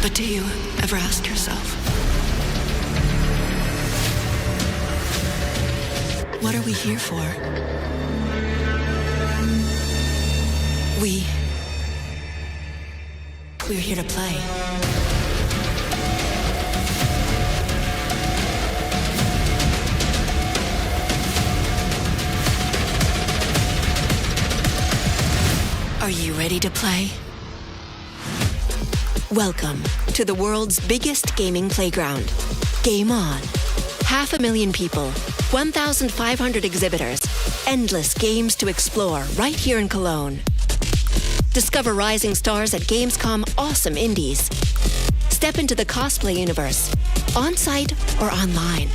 But do you ever ask yourself, what are we here for? We're here to play. Are you ready to play? Welcome to the world's biggest gaming playground. Game on. 500,000 people, 1,500 exhibitors, endless games to explore right here in Cologne. Discover rising stars at Gamescom awesome indies. Step into the cosplay universe, on-site or online.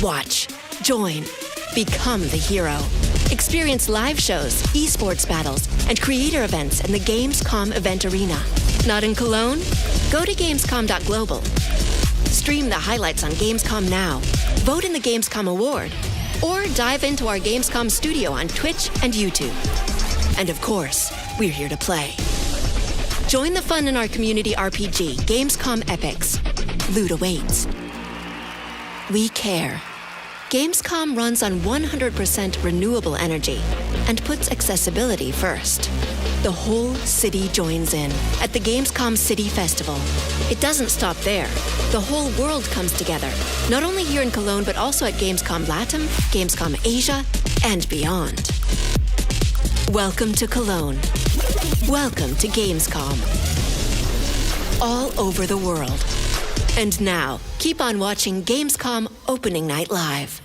Watch, join, become the hero. Experience live shows, esports battles, and creator events in the Gamescom event arena. Not in Cologne? Go to Gamescom.global. Stream the highlights on Gamescom Now. Vote in the Gamescom Award. Or dive into our Gamescom studio on Twitch and YouTube. And of course, we're here to play. Join the fun in our community RPG, Gamescom Epics. Loot awaits. We care. Gamescom runs on 100% renewable energy and puts accessibility first. The whole city joins in at the Gamescom City Festival. It doesn't stop there. The whole world comes together, not only here in Cologne, but also at Gamescom Latam, Gamescom Asia, and beyond. Welcome to Cologne. Welcome to Gamescom. All over the world. And now, keep on watching Gamescom Opening Night Live.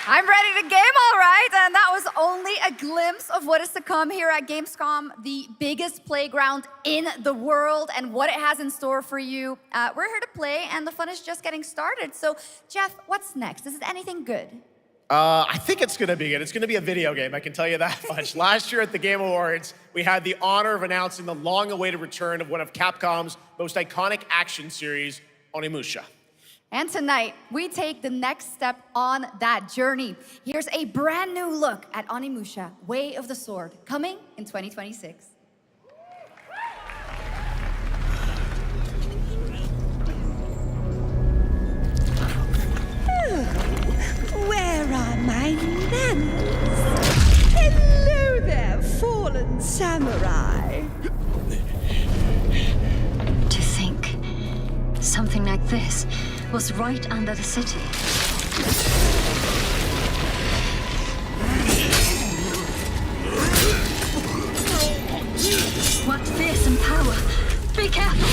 I'm ready to game, all right. And that was only a glimpse of what is to come here at Gamescom, the biggest playground in the world, and what it has in store for you. We're here to play, and the fun is just getting started. So, Jeff, what's next? Is it anything good? I think it's going to be good. It's going to be a video game, I can tell you that much. Last year at the Game Awards, we had the honor of announcing the long-awaited return of one of Capcom's most iconic action series, Onimusha. And tonight, we take the next step on that journey. Here's a brand new look at Onimusha, Way of the Sword, coming in 2026. Where are my manners? Hello there, fallen samurai. To think something like this was right under the city. What fearsome power! Be careful!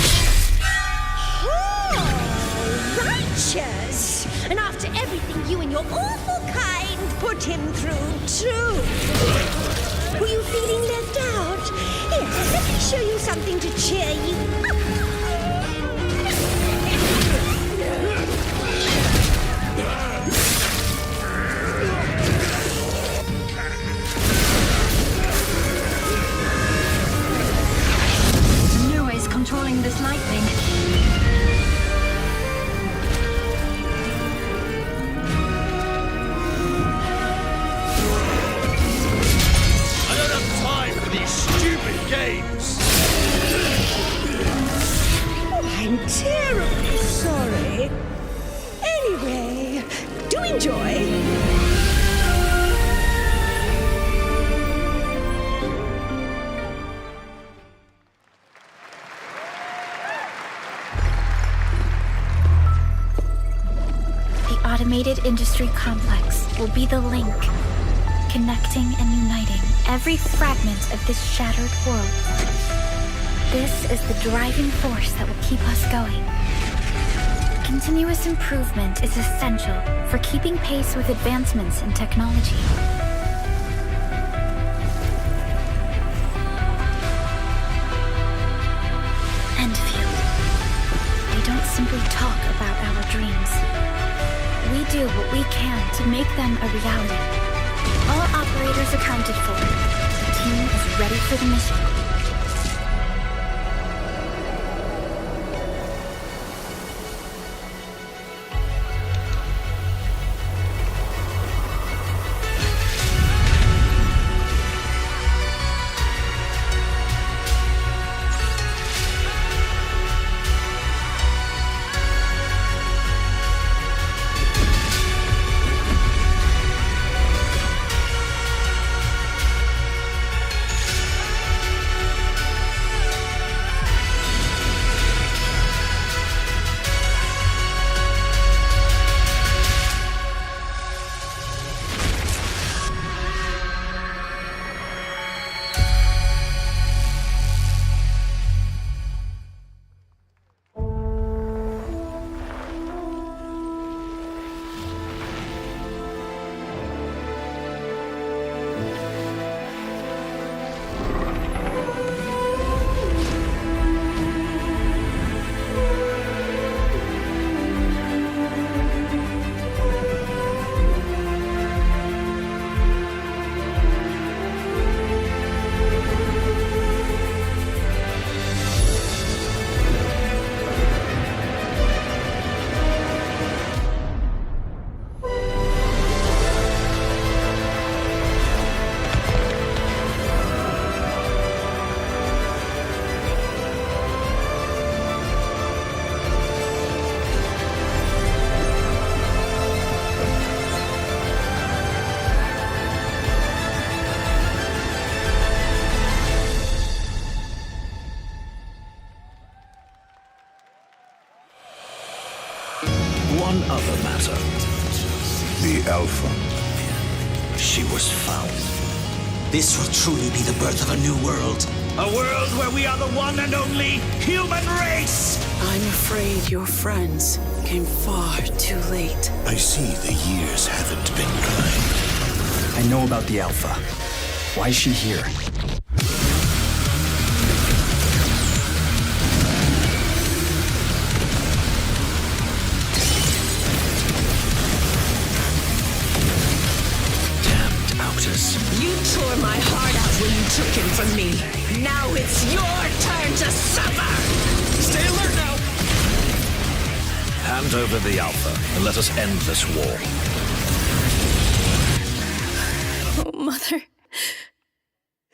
Oh, righteous! And after everything you and your awful kind put him through, too. Were you feeling left out? Here, let me show you something to cheer you up. Nua is controlling this lightning. Games. Oh, I'm terribly sorry. Anyway, do enjoy. The automated industry complex will be the link, connecting and uniting every fragment of this shattered world. This is the driving force that will keep us going. Continuous improvement is essential for keeping pace with advancements in technology. Enfield. They don't simply talk about our dreams. We do what we can to make them a reality. All operators accounted for. The team is ready for the mission. One other matter. The Alpha. She was found. This will truly be the birth of a new world. A world where we are the one and only human race! I'm afraid your friends came far too late. I see the years haven't been kind. I know about the Alpha. Why is she here? You tore my heart out when you took him from me. Now it's your turn to suffer! Stay alert now! Hand over the Alpha and let us end this war. Oh, Mother.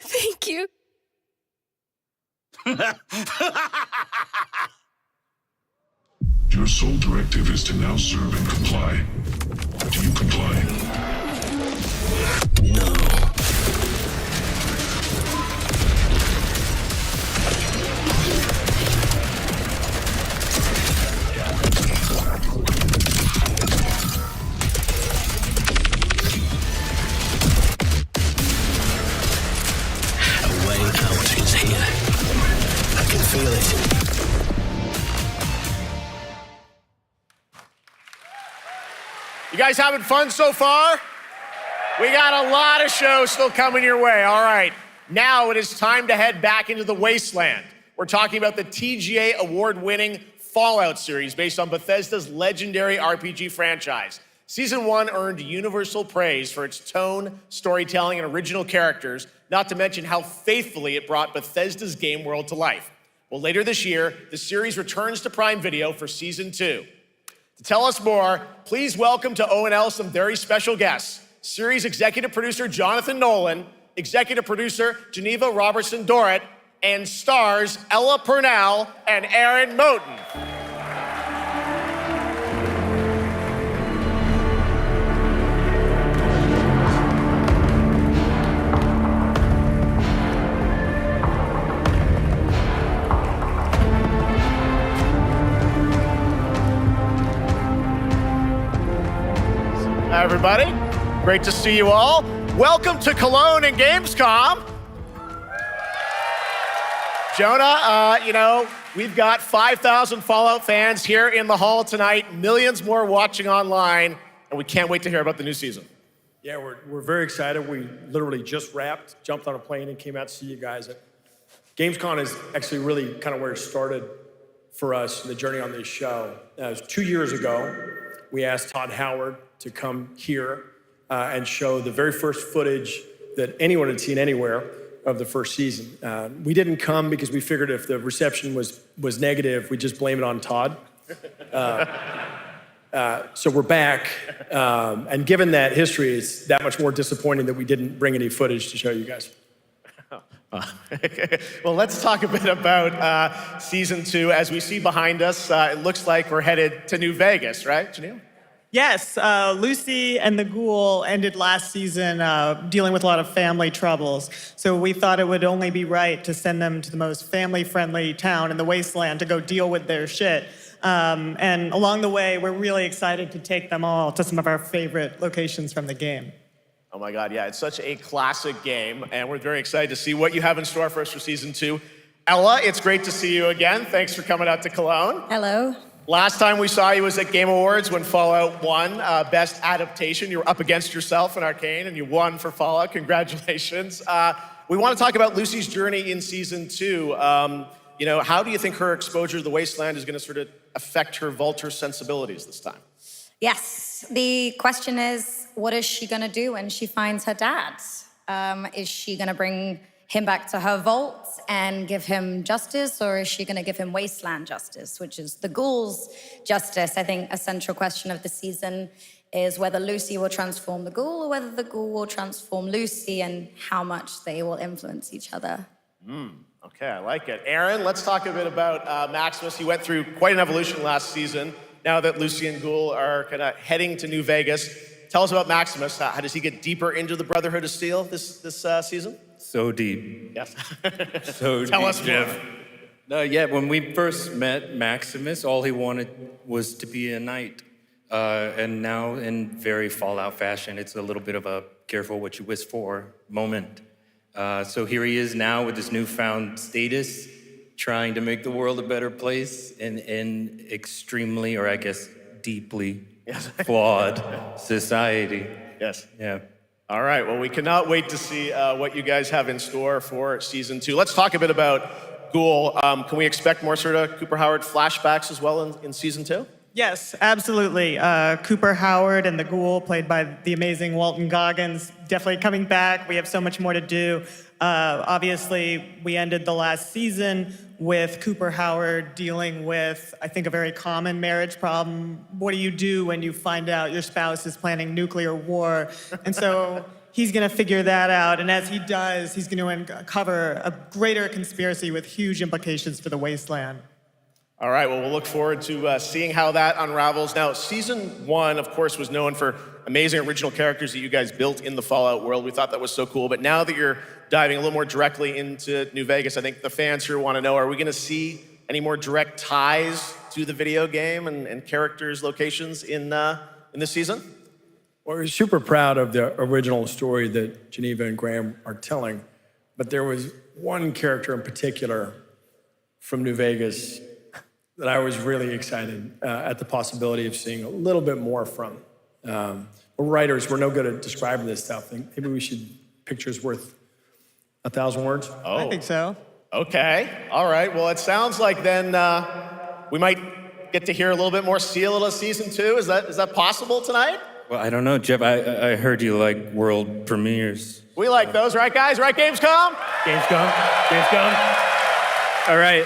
Thank you. Your sole directive is to now serve and comply. Do you comply? No. A way out is here. I can feel it. You guys having fun so far? We got a lot of shows still coming your way. All right, now it is time to head back into the wasteland. We're talking about the TGA award-winning Fallout series based on Bethesda's legendary RPG franchise. Season 1 earned universal praise for its tone, storytelling, and original characters, not to mention how faithfully it brought Bethesda's game world to life. Well, later this year, the series returns to Prime Video for Season 2. To tell us more, please welcome to ONL some very special guests. Series executive producer Jonathan Nolan, executive producer Geneva Robertson-Dorrit, and stars Ella Purnell and Aaron Moten. Hi, everybody. Great to see you all. Welcome to Cologne and Gamescom. Jonah, We've got 5,000 Fallout fans here in the hall tonight, millions more watching online, and we can't wait to hear about the new season. Yeah, we're very excited. We literally just wrapped, jumped on a plane, and came out to see you guys. Gamescom is actually really kind of where it started for us, the journey on this show. It was 2 years ago. We asked Todd Howard to come here and show the very first footage that anyone had seen anywhere of the first season. We didn't come because we figured if the reception was negative, we'd just blame it on Todd. So we're back, and given that history, it's that much more disappointing that we didn't bring any footage to show you guys. Well, let's talk a bit about season 2. As we see behind us, it looks like we're headed to New Vegas, right, Janelle? Yes, Lucy and the Ghoul ended last season dealing with a lot of family troubles. So we thought it would only be right to send them to the most family-friendly town in the wasteland to go deal with their shit. And along the way, we're really excited to take them all to some of our favorite locations from the game. Oh my God, yeah, it's such a classic game, and we're very excited to see what you have in store for us for season 2. Ella, it's great to see you again. Thanks for coming out to Cologne. Hello. Last time we saw you was at Game Awards when Fallout won Best Adaptation. You were up against yourself in Arcane, and you won for Fallout. Congratulations. We want to talk about Lucy's journey in season 2. How do you think her exposure to the wasteland is going to sort of affect her Vulture sensibilities this time? Yes, the question is, what is she going to do when she finds her dad? Is she going to bring him back to her vault and give him justice, or is she going to give him wasteland justice, which is the Ghoul's justice? I think a central question of the season is whether Lucy will transform the Ghoul or whether the Ghoul will transform Lucy, and how much they will influence each other. Okay, I like it. Aaron, let's talk a bit about Maximus. He went through quite an evolution last season. Now that Lucy and Ghoul are kind of heading to New Vegas, tell us about Maximus. How does he get deeper into the Brotherhood of Steel this season? So deep. Yes. So Tell deep, us Jeff. Yeah, when we first met Maximus, all he wanted was to be a knight. And now, in very Fallout fashion, it's a little bit of a careful what you wish for moment. So here he is now with his newfound status, trying to make the world a better place in extremely, or I guess deeply flawed society. Yes. Yeah. All right, well, we cannot wait to see what you guys have in store for season 2. Let's talk a bit about Ghoul. Can we expect more sort of Cooper Howard flashbacks as well in season 2? Yes, absolutely. Cooper Howard and the Ghoul, played by the amazing Walton Goggins, definitely coming back. We have so much more to do. Obviously, we ended the last season with Cooper Howard dealing with, I think, a very common marriage problem. What do you do when you find out your spouse is planning nuclear war? And so he's going to figure that out. And as he does, he's going to uncover a greater conspiracy with huge implications for the wasteland. All right, well, we'll look forward to seeing how that unravels. Now, season 1, of course, was known for amazing original characters that you guys built in the Fallout world. We thought that was so cool. But now that you're diving a little more directly into New Vegas, I think the fans here want to know, are we going to see any more direct ties to the video game and characters, locations in this season? Well, we're super proud of the original story that Geneva and Graham are telling. But there was one character in particular from New Vegas that I was really excited at the possibility of seeing a little bit more from. We're writers, we're no good at describing this stuff. Maybe we should, pictures worth 1,000 words? Oh. I think so. Okay, all right. Well, it sounds like then we might get to hear a little bit more Seal of season 2. Is that possible tonight? Well, I don't know, Jeff. I heard you like world premieres. We like those, right, guys? Right, Gamescom? Gamescom. All right,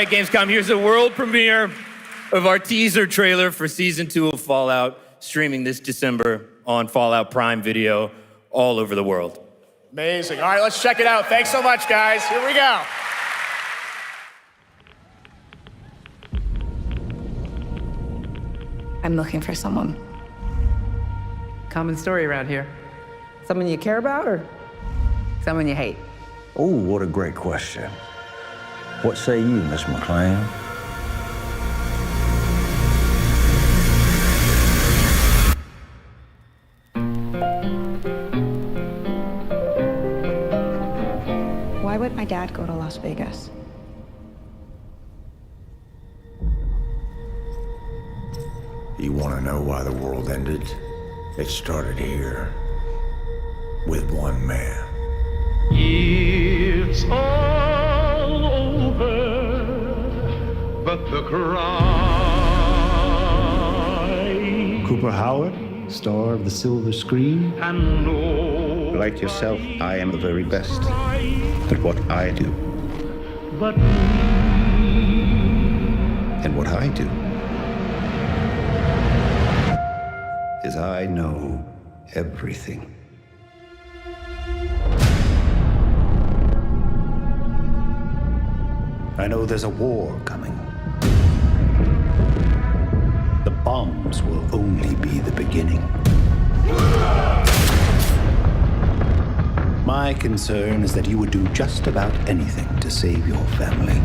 Gamescom. Here's a world premiere of our teaser trailer for season 2 of Fallout, streaming this December on Fallout Prime Video all over the world. Amazing. All right, let's check it out. Thanks so much, guys. Here we go. I'm looking for someone. Common story around here. Someone you care about or someone you hate? Oh, what a great question. What say you, Miss McClane? Why would my dad go to Las Vegas? want to know why the world ended? It started here, with one man. It's all over, but the cry. Cooper Howard, star of the silver screen. Like yourself, I am the very best at what I do. But And what I do is I know everything. I know there's a war coming. The bombs will only be the beginning. My concern is that you would do just about anything to save your family.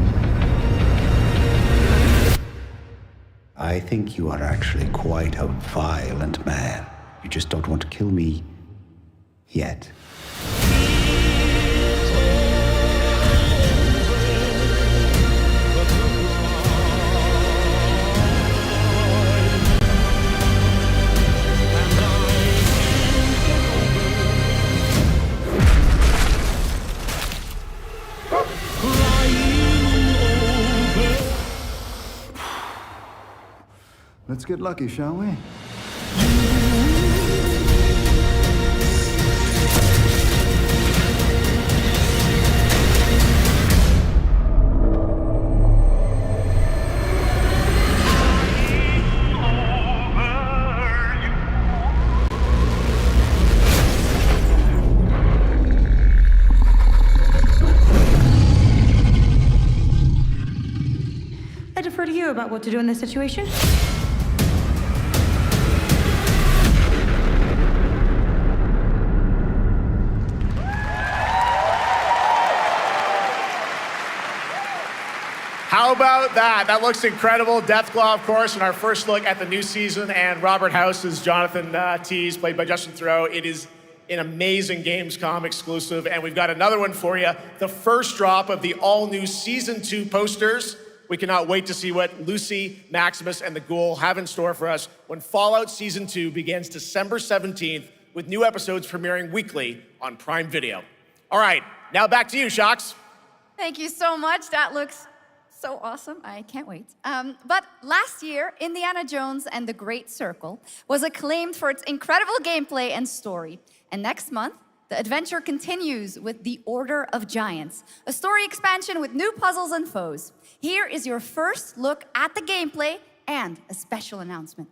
I think you are actually quite a violent man. You just don't want to kill me yet. Let's get lucky, shall we? I defer to you about what to do in this situation. How about that? That looks incredible. Deathclaw, of course, in our first look at the new season, and Robert House is Jonathan Tease, played by Justin Theroux. It is an amazing Gamescom exclusive, and we've got another one for you. The first drop of the all-new Season 2 posters. We cannot wait to see what Lucy, Maximus, and the Ghoul have in store for us when Fallout Season 2 begins December 17th, with new episodes premiering weekly on Prime Video. All right, now back to you, Shocks. Thank you so much. That looks so awesome. I can't wait. But last year, Indiana Jones and the Great Circle was acclaimed for its incredible gameplay and story. And next month, the adventure continues with The Order of Giants, a story expansion with new puzzles and foes. Here is your first look at the gameplay and a special announcement.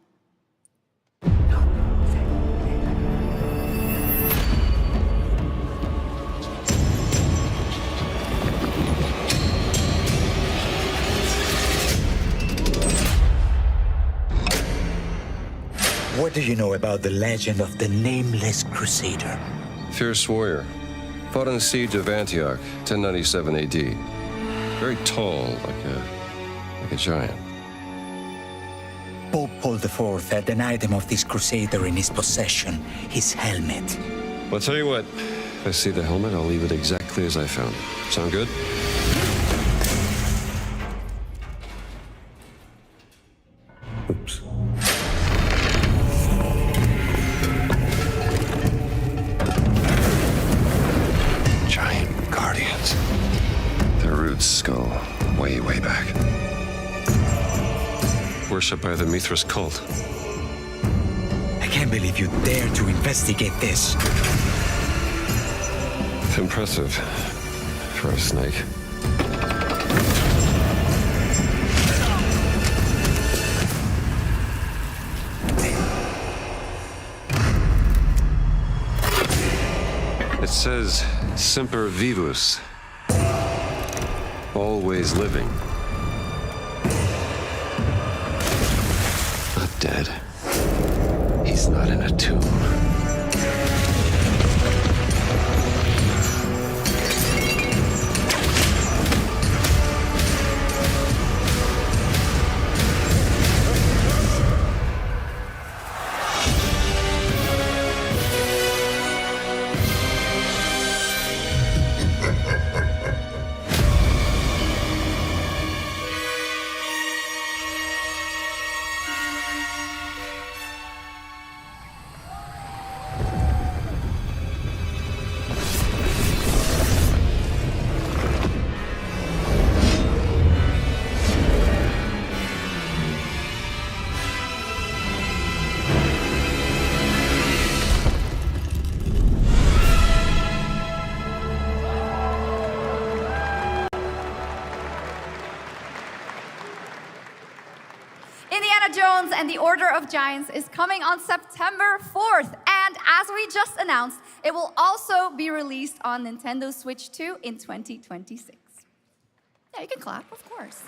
What do you know about the legend of the Nameless Crusader? Fierce warrior. Fought in the siege of Antioch, 1097 AD. Very tall, like a giant. Pope Paul IV had an item of this crusader in his possession, his helmet. Well, I'll tell you what. If I see the helmet, I'll leave it exactly as I found it. Sound good? Oops. Giant guardians. Their roots skull way, way back. Worshipped by the Mithras cult. I can't believe you dare to investigate this. It's impressive for a snake. It says Semper Vivus, always living. Not dead. He's not in a tomb. and the Order of Giants is coming on September 4th. And as we just announced, it will also be released on Nintendo Switch 2 in 2026. Yeah, you can clap, of course.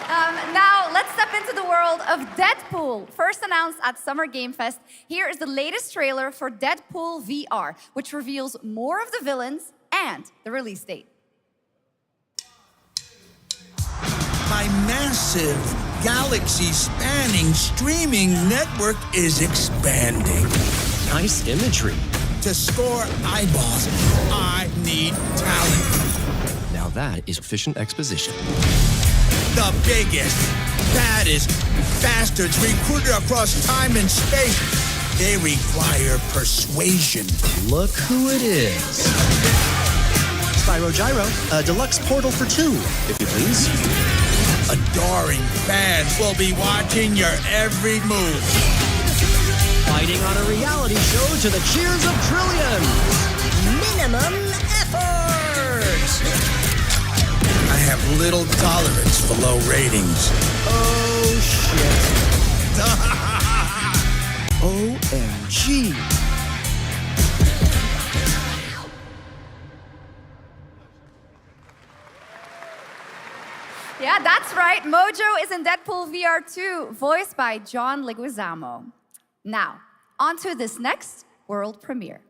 Now, let's step into the world of Deadpool. First announced at Summer Game Fest, here is the latest trailer for Deadpool VR, which reveals more of the villains and the release date. My massive, galaxy-spanning streaming network is expanding. Nice imagery. To score eyeballs, I need talent. Now that is efficient exposition. The biggest, baddest bastards recruited across time and space. They require persuasion. Look who it is. Spyro Gyro, a deluxe portal for 2, if you please. Adoring fans will be watching your every move. Fighting on a reality show to the cheers of trillions. Minimum effort. I have little tolerance for low ratings. Oh, shit. OMG. Yeah, that's right. Mojo is in Deadpool VR 2, voiced by John Leguizamo. Now, on to this next world premiere.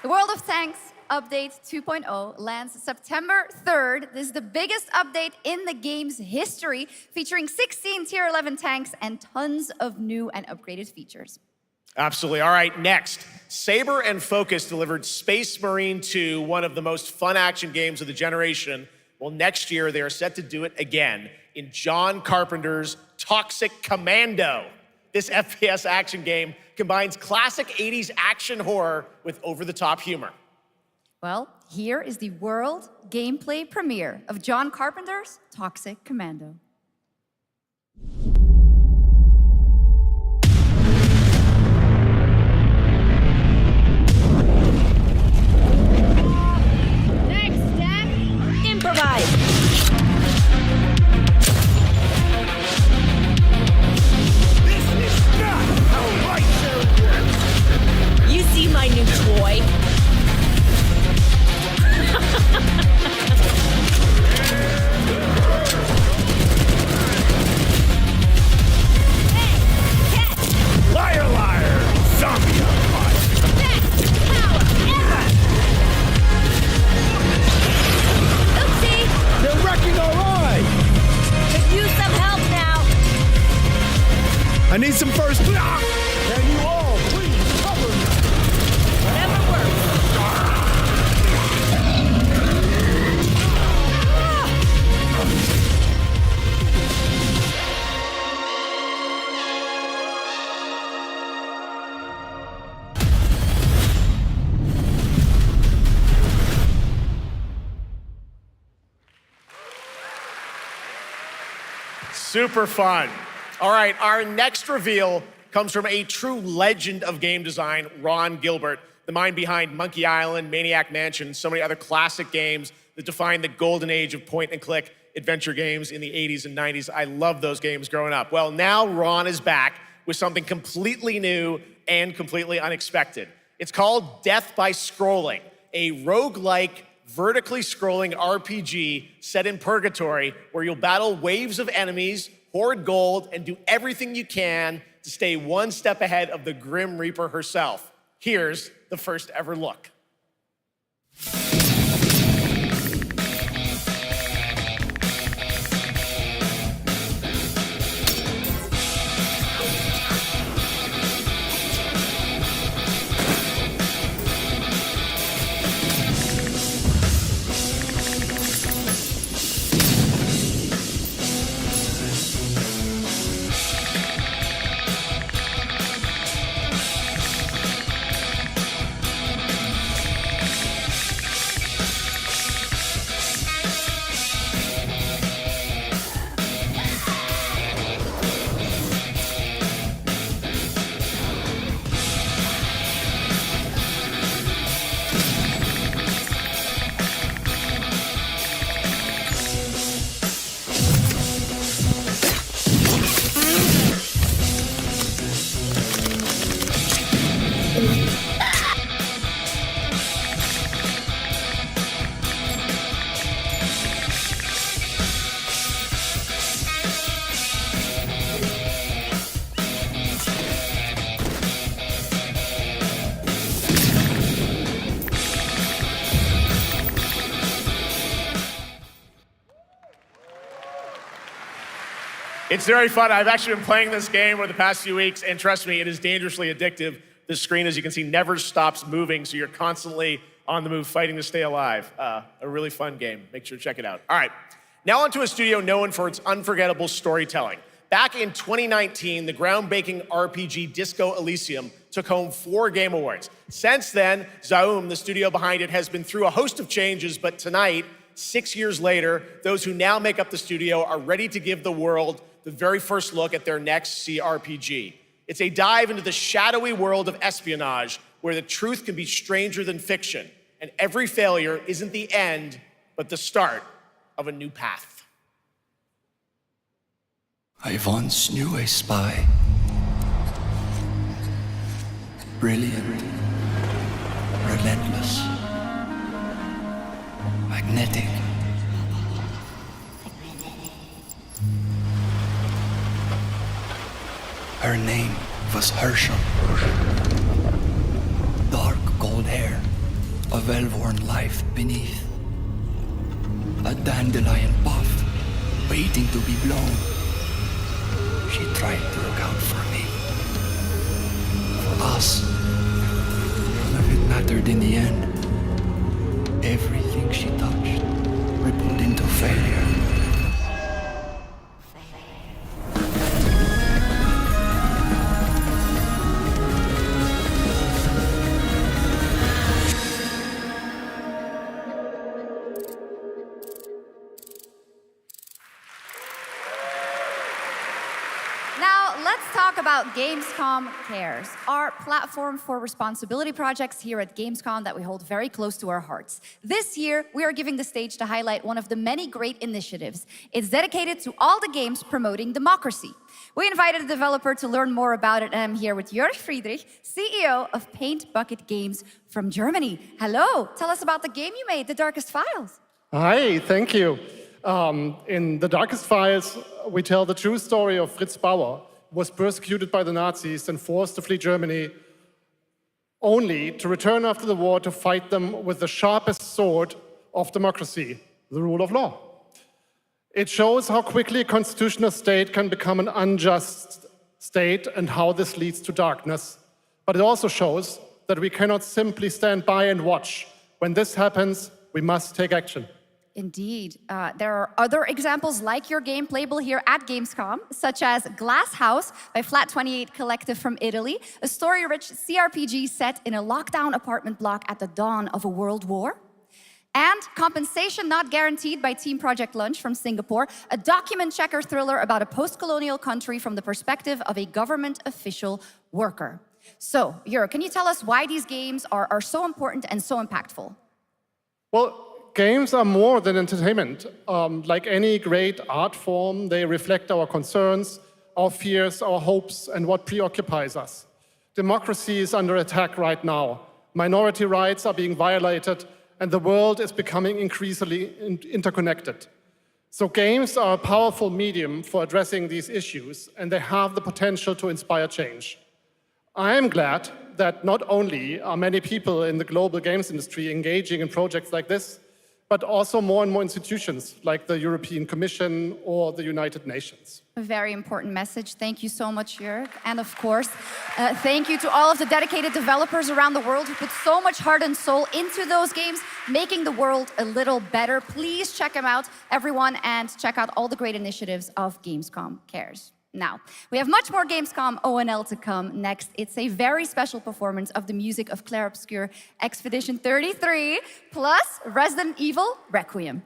The World of Tanks Update 2.0 lands September 3rd. This is the biggest update in the game's history, featuring 16 Tier 11 tanks and tons of new and upgraded features. Absolutely. All right, next. Saber and Focus delivered Space Marine 2, one of the most fun action games of the generation. Well, next year, they are set to do it again in John Carpenter's Toxic Commando. This FPS action game combines classic 80s action horror with over-the-top humor. Well, here is the world gameplay premiere of John Carpenter's Toxic Commando. Next step, improvise. You see my new toy? Liar, liar! Zombie liar! Best power ever! Oopsie! They're wrecking our ride! Could use some help now. I need some first. Can you all please cover me? Whatever works. Super fun. All right, our next reveal comes from a true legend of game design, Ron Gilbert, the mind behind Monkey Island, Maniac Mansion, and so many other classic games that defined the golden age of point-and-click adventure games in the 80s and 90s. I loved those games growing up. Well, now Ron is back with something completely new and completely unexpected. It's called Death by Scrolling, a roguelike, vertically scrolling RPG set in purgatory where you'll battle waves of enemies, hoard gold, and do everything you can to stay one step ahead of the Grim Reaper herself. Here's the first ever look. It's very fun. I've actually been playing this game over the past few weeks, and trust me, it is dangerously addictive. The screen, as you can see, never stops moving, so you're constantly on the move, fighting to stay alive. A really fun game. Make sure to check it out. All right, now onto a studio known for its unforgettable storytelling. Back in 2019, the groundbreaking RPG Disco Elysium took home 4 Game Awards. Since then, Zaum, the studio behind it, has been through a host of changes, but tonight, 6 years later, those who now make up the studio are ready to give the world the very first look at their next CRPG. It's a dive into the shadowy world of espionage, where the truth can be stranger than fiction, and every failure isn't the end, but the start of a new path. I once knew a spy. Brilliant, relentless, magnetic. Her name was Herschel. Dark gold hair, a well-worn life beneath. A dandelion puff, waiting to be blown. She tried to look out for me. For us. None of it mattered in the end. Everything she touched rippled into failure. About Gamescom Cares, our platform for responsibility projects here at Gamescom that we hold very close to our hearts. This year, we are giving the stage to highlight one of the many great initiatives. It's dedicated to all the games promoting democracy. We invited a developer to learn more about it, and I'm here with Jörg Friedrich, CEO of Paint Bucket Games from Germany. Hello, tell us about the game you made, The Darkest Files. Hi, thank you. In The Darkest Files, we tell the true story of Fritz Bauer, was persecuted by the Nazis and forced to flee Germany, only to return after the war to fight them with the sharpest sword of democracy, the rule of law. It shows how quickly a constitutional state can become an unjust state and how this leads to darkness. But it also shows that we cannot simply stand by and watch. When this happens, we must take action. Indeed. There are other examples like your game playable here at Gamescom, such as Glass House by Flat 28 Collective from Italy, a story-rich CRPG set in a lockdown apartment block at the dawn of a world war. And Compensation Not Guaranteed by Team Project Lunch from Singapore, a document checker thriller about a post-colonial country from the perspective of a government official worker. So, Jörg, can you tell us why these games are so important and so impactful? Well, games are more than entertainment. Like any great art form, they reflect our concerns, our fears, our hopes, and what preoccupies us. Democracy is under attack right now. Minority rights are being violated, and the world is becoming increasingly interconnected. So games are a powerful medium for addressing these issues, and they have the potential to inspire change. I am glad that not only are many people in the global games industry engaging in projects like this, but also more and more institutions like the European Commission or the United Nations. A very important message. Thank you so much, Jörg. And of course, thank you to all of the dedicated developers around the world who put so much heart and soul into those games, making the world a little better. Please check them out, everyone, and check out all the great initiatives of Gamescom Cares. Now, we have much more Gamescom ONL to come next. It's a very special performance of the music of Clair Obscur Expedition 33, plus Resident Evil Requiem.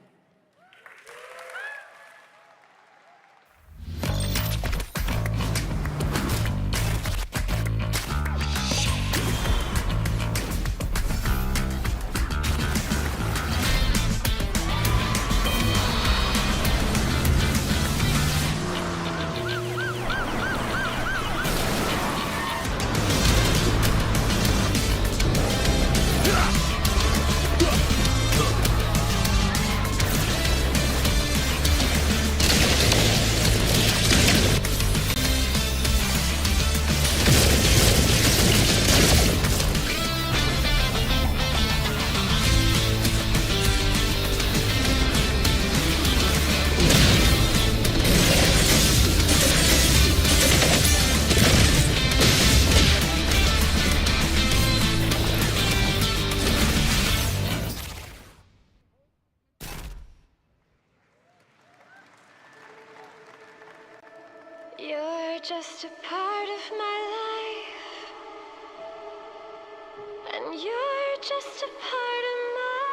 You're just a part of my life, and you're just a part of my life.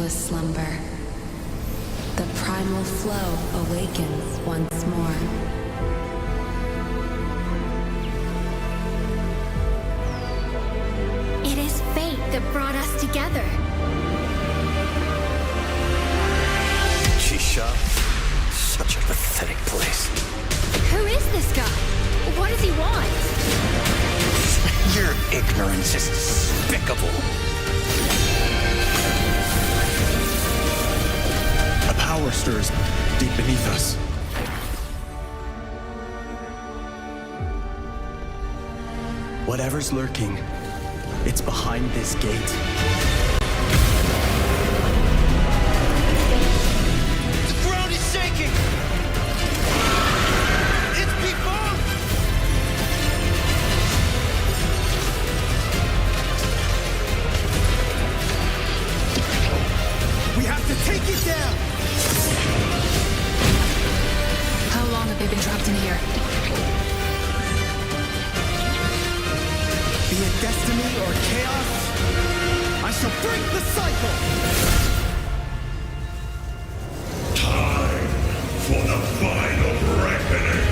Slumber. The primal flow awakens once more. It is fate that brought us together. Shisha, such a pathetic place. Who is this guy? What does he want? Your ignorance is despicable. Power stirs deep beneath us. Whatever's lurking, it's behind this gate. The ground is shaking! It's people! We have to take it down! How long have they been trapped in here? Be it destiny or chaos, I shall break the cycle! Time for the final reckoning!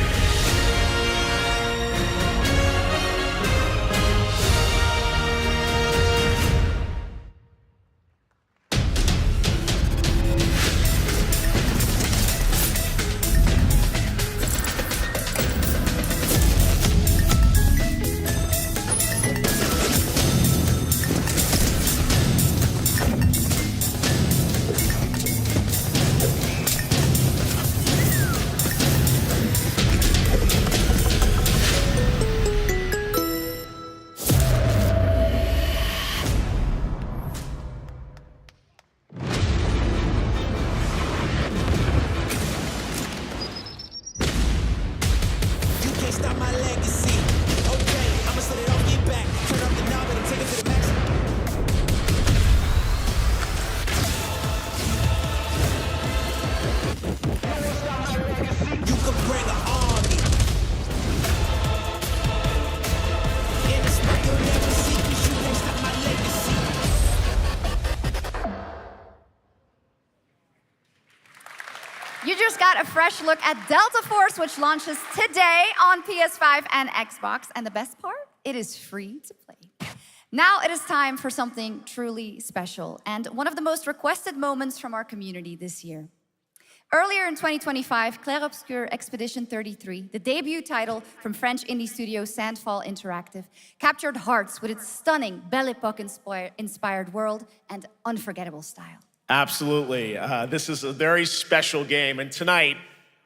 You just got a fresh look at Delta Force, which launches today on PS5 and Xbox. And the best part, it is free to play. Now it is time for something truly special and one of the most requested moments from our community this year. Earlier in 2025, Clair Obscur Expedition 33, the debut title from French indie studio Sandfall Interactive, captured hearts with its stunning Belle Epoque-inspired world and unforgettable style. Absolutely. This is a very special game, and tonight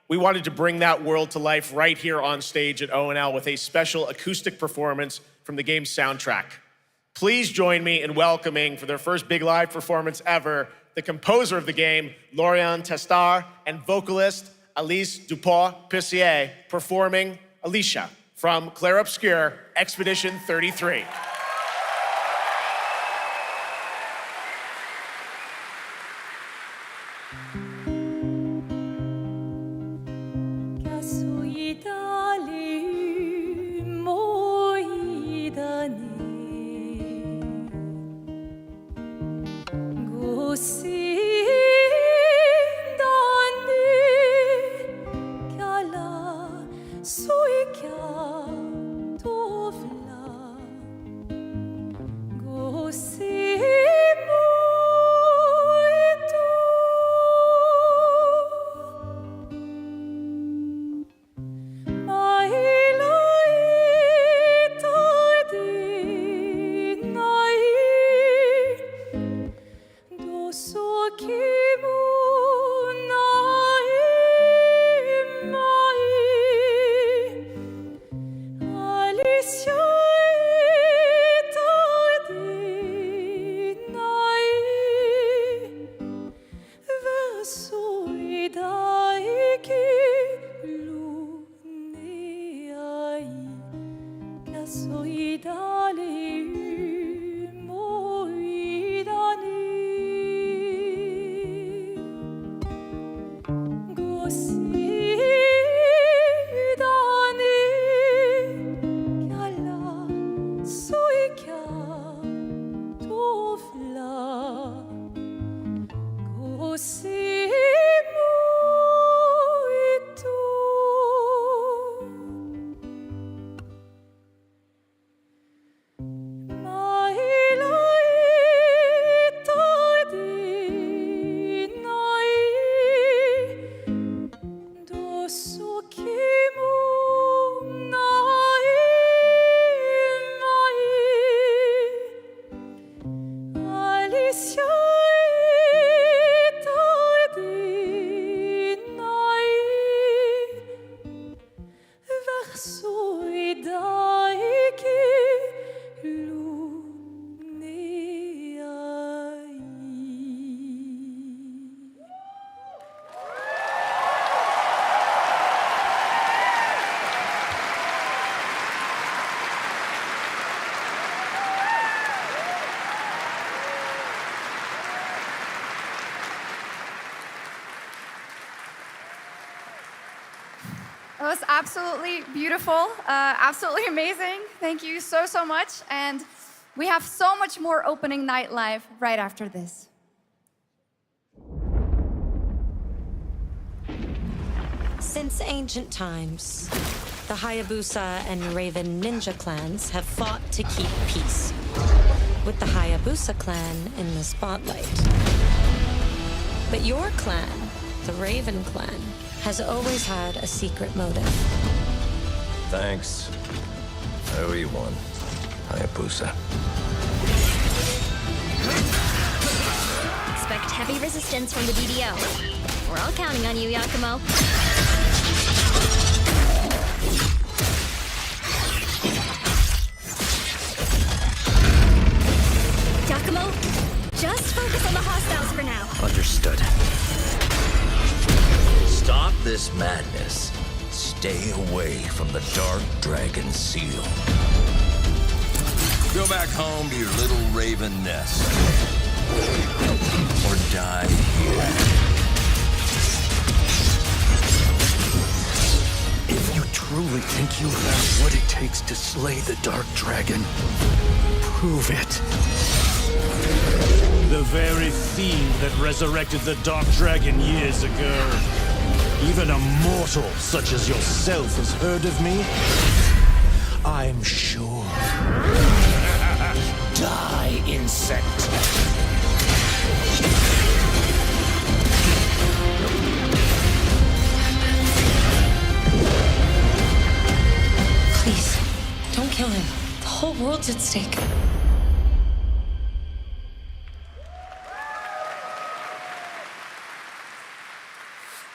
we wanted to bring that world to life right here on stage at O&L with a special acoustic performance from the game's soundtrack. Please join me in welcoming, for their first big live performance ever, the composer of the game, Laurent Testard, and vocalist Alice Dupont-Pessier, performing Alicia from Clair Obscur Expedition 33. It was absolutely beautiful, absolutely amazing. Thank you so, so much. And we have so much more opening night live right after this. Since ancient times, the Hayabusa and Raven ninja clans have fought to keep peace, with the Hayabusa clan in the spotlight. But your clan, the Raven clan, has always had a secret motive. Thanks. I owe you one, Hayabusa. Expect heavy resistance from the DDO. We're all counting on you, Yakumo. Yakumo, just focus on the hostiles for now. Understood. Stop this madness. Stay away from the Dark Dragon Seal. Go back home to your little raven nest. Or die here. If you truly think you have what it takes to slay the Dark Dragon, prove it. The very fiend that resurrected the Dark Dragon years ago. Even a mortal such as yourself has heard of me? I'm sure. Die, insect. Please, don't kill him. The whole world's at stake.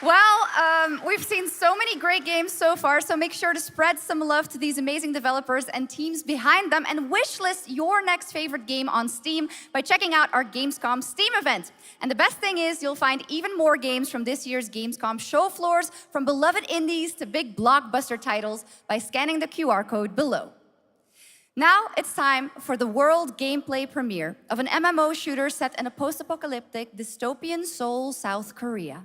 Well, we've seen so many great games so far, so make sure to spread some love to these amazing developers and teams behind them, and wishlist your next favorite game on Steam by checking out our Gamescom Steam event. And the best thing is you'll find even more games from this year's Gamescom show floors, from beloved indies to big blockbuster titles, by scanning the QR code below. Now it's time for the world gameplay premiere of an MMO shooter set in a post-apocalyptic dystopian Seoul, South Korea.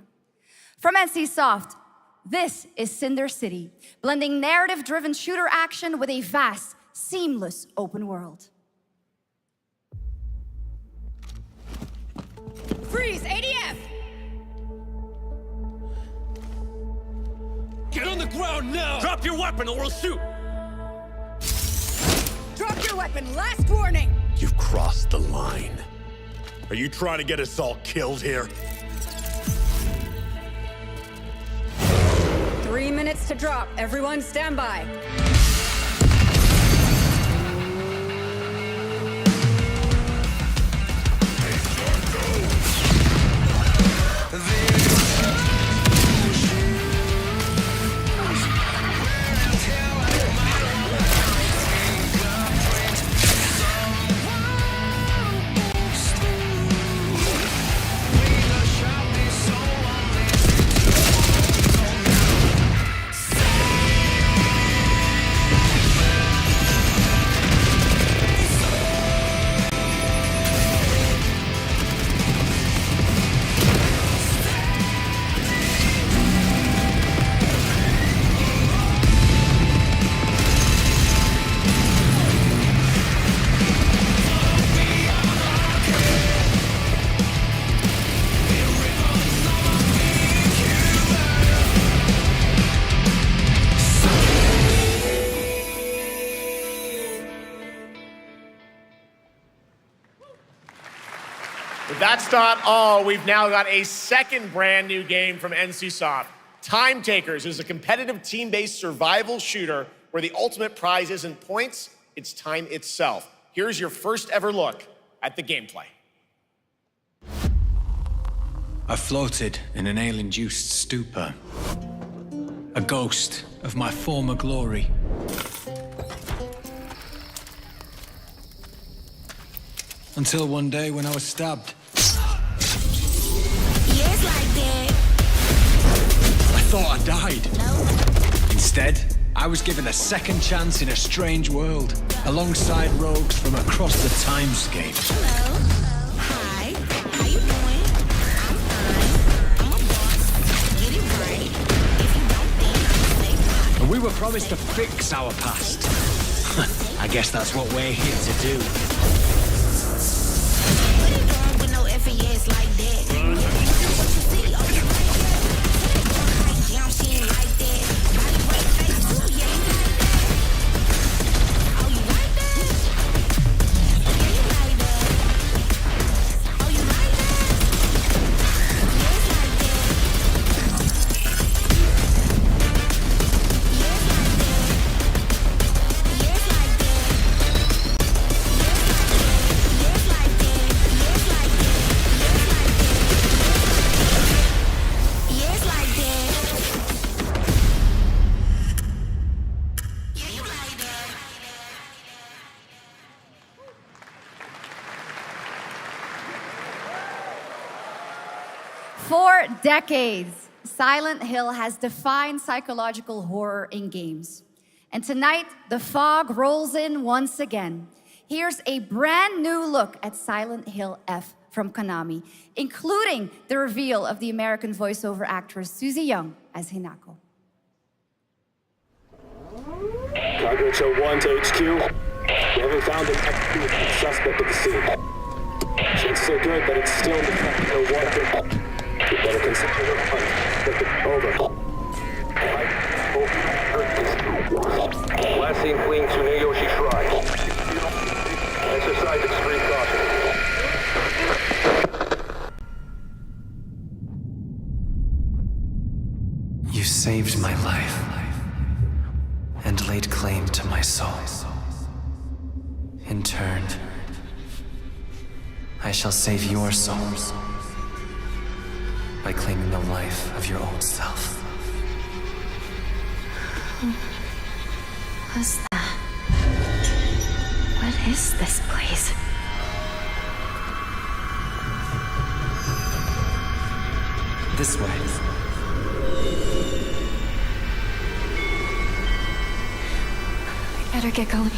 From NCSoft, this is Cinder City, blending narrative-driven shooter action with a vast, seamless open world. Freeze! ADF! Get on the ground now! Drop your weapon or we'll shoot! Drop your weapon, last warning! You've crossed the line. Are you trying to get us all killed here? 3 minutes to drop. Everyone stand by. But that's not all. We've now got a second brand new game from NCSoft. Time Takers is a competitive team-based survival shooter where the ultimate prize isn't points, it's time itself. Here's your first ever look at the gameplay. I floated in an ale-induced stupor, a ghost of my former glory. Until one day when I was stabbed. Yes, like that. I thought I died. No. Instead, I was given a second chance in a strange world, alongside rogues from across the timescape. Hello. Hi. How you doing? I'm fine. I'm a boss. Get it right. If you don't think, say And we were promised to fix our past. I guess that's what we're here to do. what it wrong with no FES like that? See, oh, you like that? Like jump shit like that. Body right face too, yeah, you like that. Oh, you like that? Yeah, you like that. Oh, you like that? Yes, like that. Yes, like that. Yes, like that. Yes, like that. Yes, like that. Yes, like that. Yes, like that. Yeah, you like that. 4 decades, Silent Hill has defined psychological horror in games. And tonight, the fog rolls in once again. Here's a brand new look at Silent Hill F from Konami, including the reveal of the American voiceover actress Susie Young as Hinako. Cargo 1 to HQ. We haven't found an active suspect at the scene. Chances are good, but it's still in the fact no water. We better consider the hunt. Over. You saved my life and laid claim to my soul. In turn, I shall save your souls by claiming the life of your old self. Who was that? What is this place? This way. I better get going.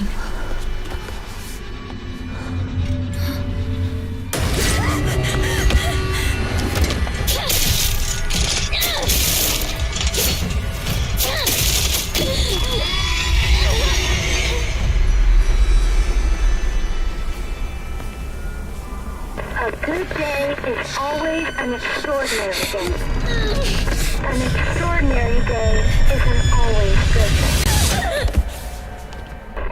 A good day is always an extraordinary day. An extraordinary day isn't always good.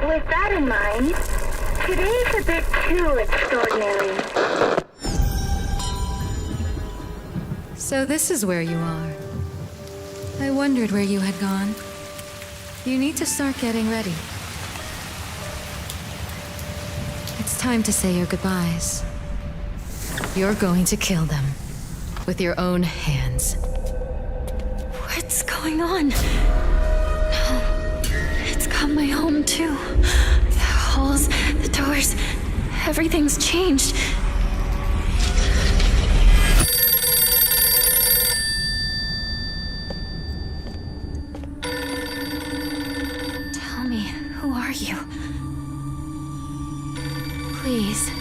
With that in mind, today's a bit too extraordinary. So this is where you are. I wondered where you had gone. You need to start getting ready. It's time to say your goodbyes. You're going to kill them with your own hands. What's going on? No, it's got my home too. The halls, the doors, everything's changed. Tell me, who are you? Please.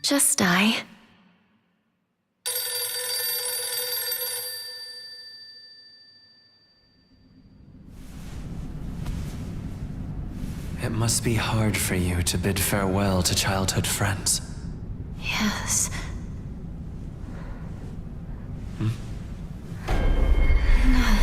Just die. It must be hard for you to bid farewell to childhood friends. Yes. Hmm? No.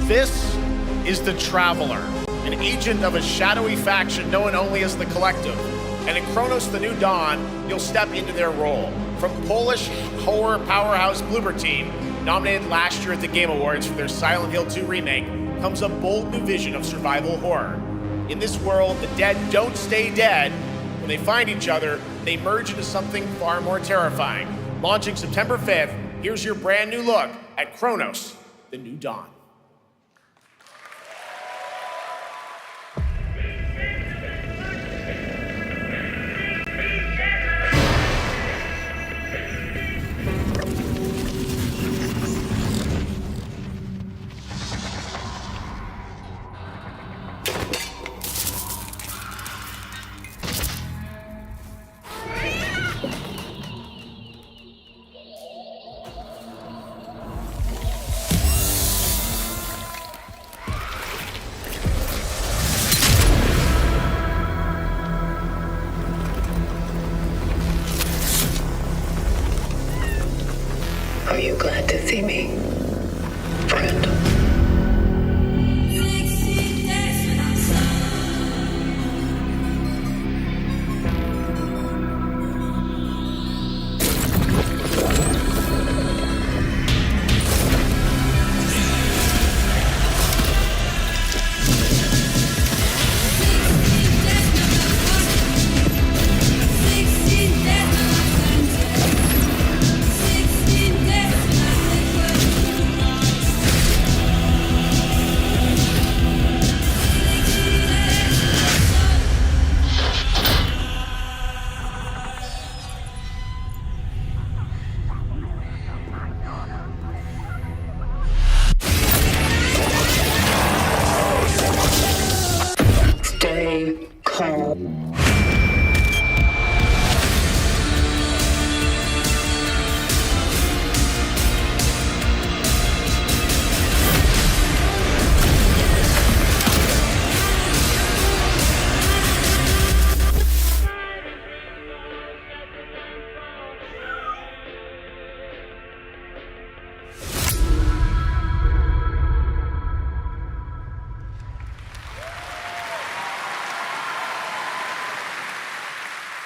This is the Traveler, an agent of a shadowy faction known only as the Collective. And in Kronos the New Dawn, you'll step into their role. From Polish horror powerhouse Bloober Team, nominated last year at the Game Awards for their Silent Hill 2 remake, comes a bold new vision of survival horror. In this world, the dead don't stay dead. When they find each other, they merge into something far more terrifying. Launching September 5th, here's your brand new look at Kronos, the New Dawn.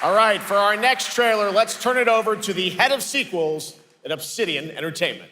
All right, for our next trailer, let's turn it over to the head of sequels at Obsidian Entertainment.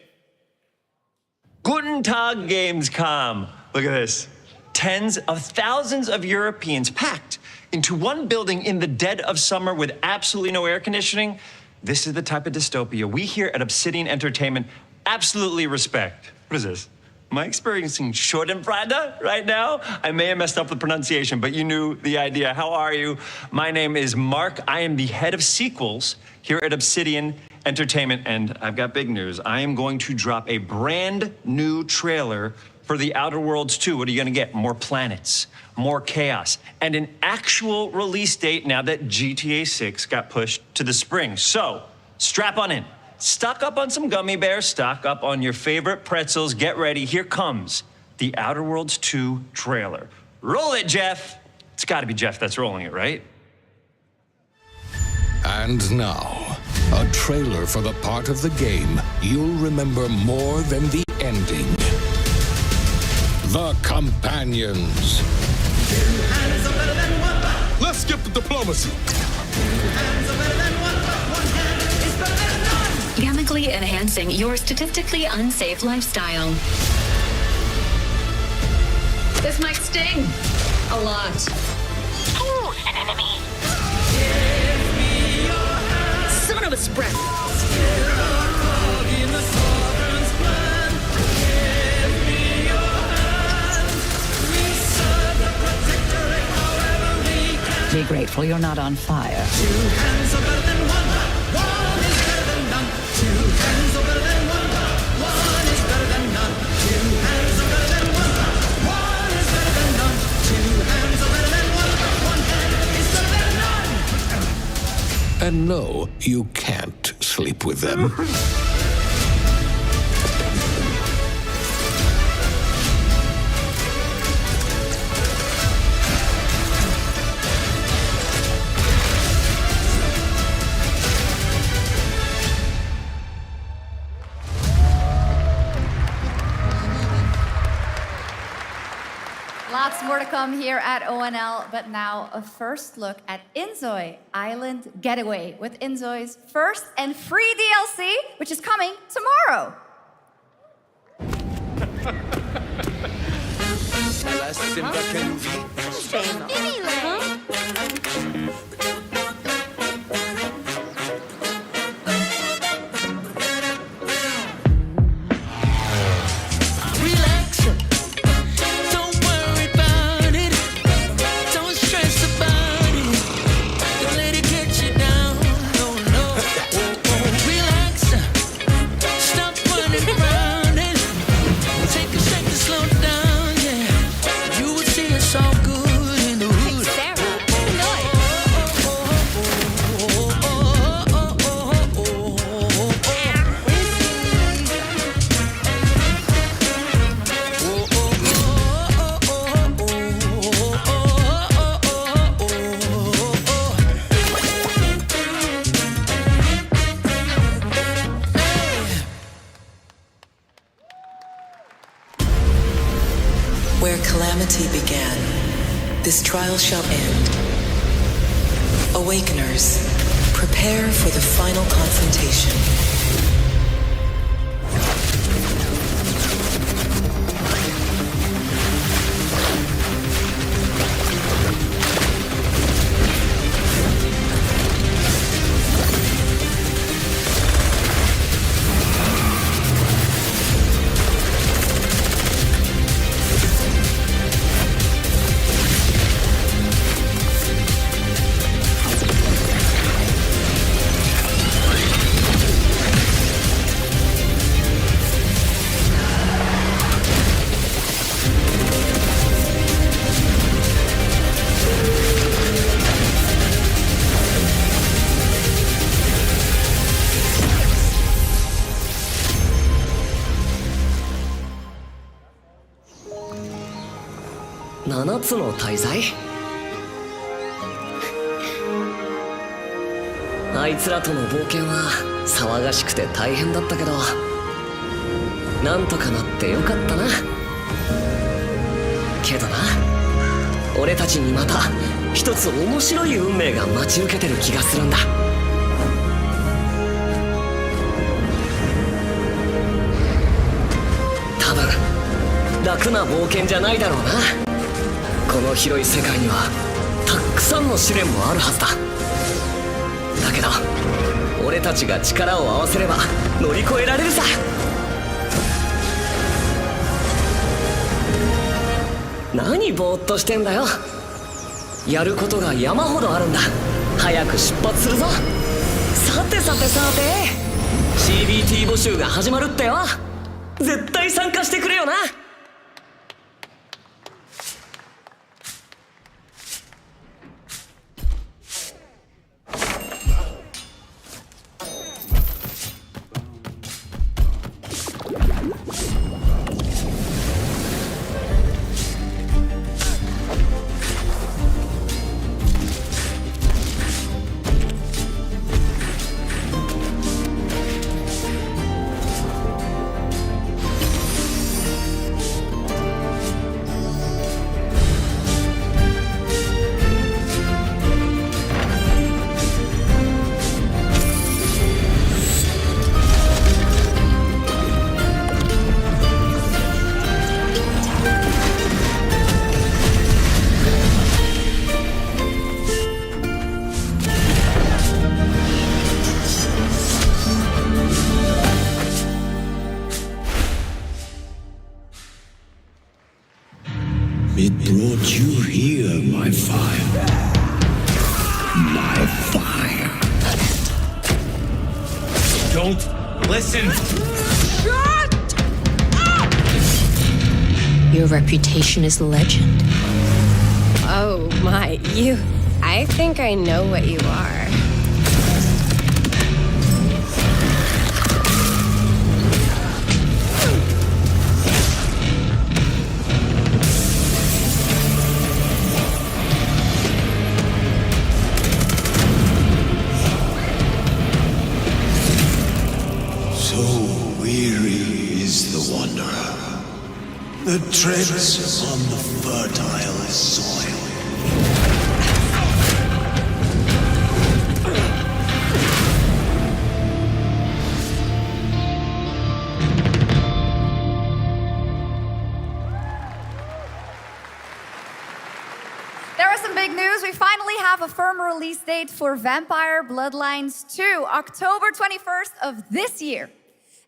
Guten Tag, Gamescom. Look at this. Tens of thousands of Europeans packed into one building in the dead of summer with absolutely no air conditioning. This is the type of dystopia we here at Obsidian Entertainment absolutely respect. What is this? Am I experiencing Schadenfreude right now? I may have messed up the pronunciation, but you knew the idea. How are you? My name is Mark. I am the head of sequels here at Obsidian Entertainment, and I've got big news. I am going to drop a brand new trailer for The Outer Worlds 2. What are you gonna get? More planets, more chaos, and an actual release date now that GTA 6 got pushed to the spring. So, strap on in. Stock up on some gummy bears, stock up on your favorite pretzels. Get ready, here comes The Outer Worlds 2 trailer. Roll it, Jeff. It's gotta be Jeff that's rolling it, right? And now, a trailer for the part of the game you'll remember more than the ending. The Companions. Let's skip the diplomacy. Chemically enhancing your statistically unsafe lifestyle. This might sting a lot. Ooh, an enemy. Son of a spread. Be grateful you're not on fire. 2 hands are better than one is better than none. 2 hands are better than one is better than none. 2 hands are better than one is better than none. 2 hands are better than one hand is better than none. And no, you can't sleep with them. Lots more to come here at ONL, but now a first look at Inzoi Island Getaway with Inzoi's first and free DLC, which is coming tomorrow. Where calamity began, this trial shall end. Awakeners, prepare for the final confrontation.7つの大罪？あいつらとの冒険は騒がしくて大変だったけど、なんとかなってよかったな。けどな、俺たちにまた一つ面白い運命が待ち受けてる気がするんだ。多分楽な冒険じゃないだろうな。この広い世界にはたくさんの試練もあるはずだ。だけど俺たちが力を合わせれば乗り越えられるさ。何ぼーっとしてんだよ。やることが山ほどあるんだ。早く出発するぞ。さて CBT 募集が始まるってよ。絶対参加してくれよな。It brought you here, my fire. My fire. Don't listen. Shut up! Your reputation is legend. Oh my, you... I think I know what you are. So weary is the wanderer that treads on the fertile soil. Big news, we finally have a firm release date for Vampire Bloodlines 2, October 21st of this year.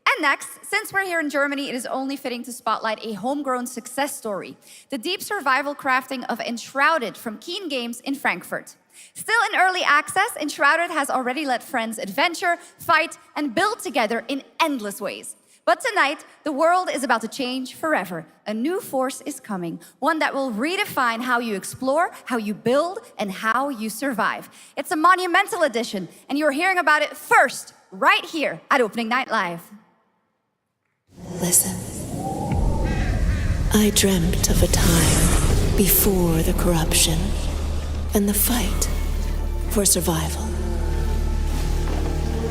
And next, since we're here in Germany, it is only fitting to spotlight a homegrown success story, the deep survival crafting of Enshrouded from Keen Games in Frankfurt. Still in early access, Enshrouded has already let friends adventure, fight, and build together in endless ways. But tonight, the world is about to change forever. A new force is coming, one that will redefine how you explore, how you build, and how you survive. It's a monumental edition, and you're hearing about it first, right here at Opening Night Live. Listen. I dreamt of a time before the corruption and the fight for survival.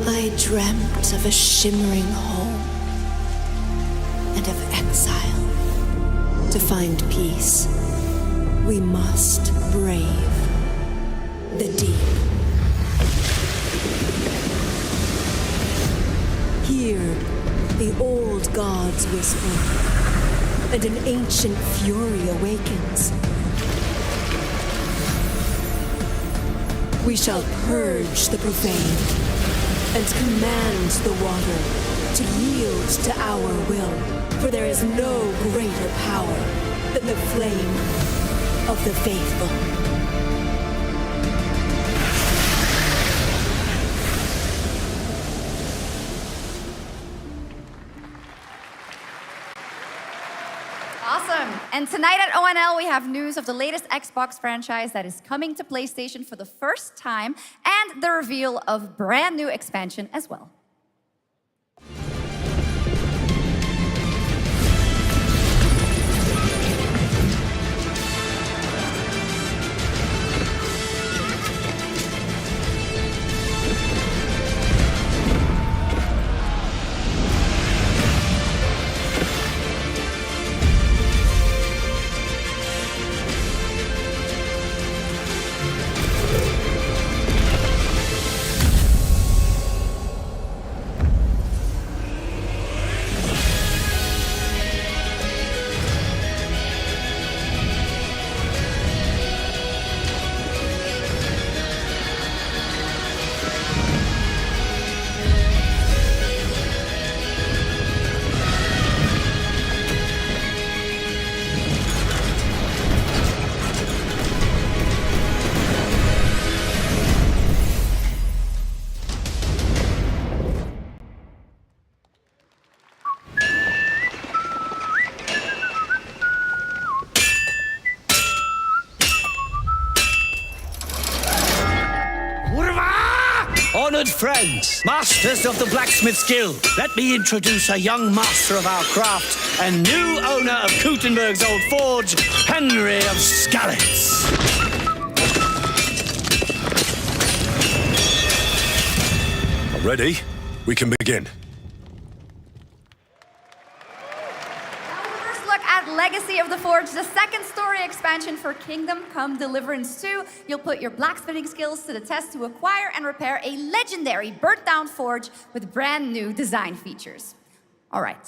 I dreamt of a shimmering home and of exile. To find peace, we must brave the deep. Hear the old gods whisper, and an ancient fury awakens. We shall purge the profane and command the water to yield to our will, for there is no greater power than the flame of the faithful. Awesome. And tonight at ONL, we have news of the latest Xbox franchise that is coming to PlayStation for the first time, and the reveal of brand new expansion as well. Honored friends, masters of the blacksmith skill, let me introduce a young master of our craft and new owner of Gutenberg's old forge, Henry of Skalitz. Ready? We can begin. Legacy of the Forge, the second story expansion for Kingdom Come Deliverance 2. You'll put your blacksmithing skills to the test to acquire and repair a legendary burnt-down forge with brand new design features. All right.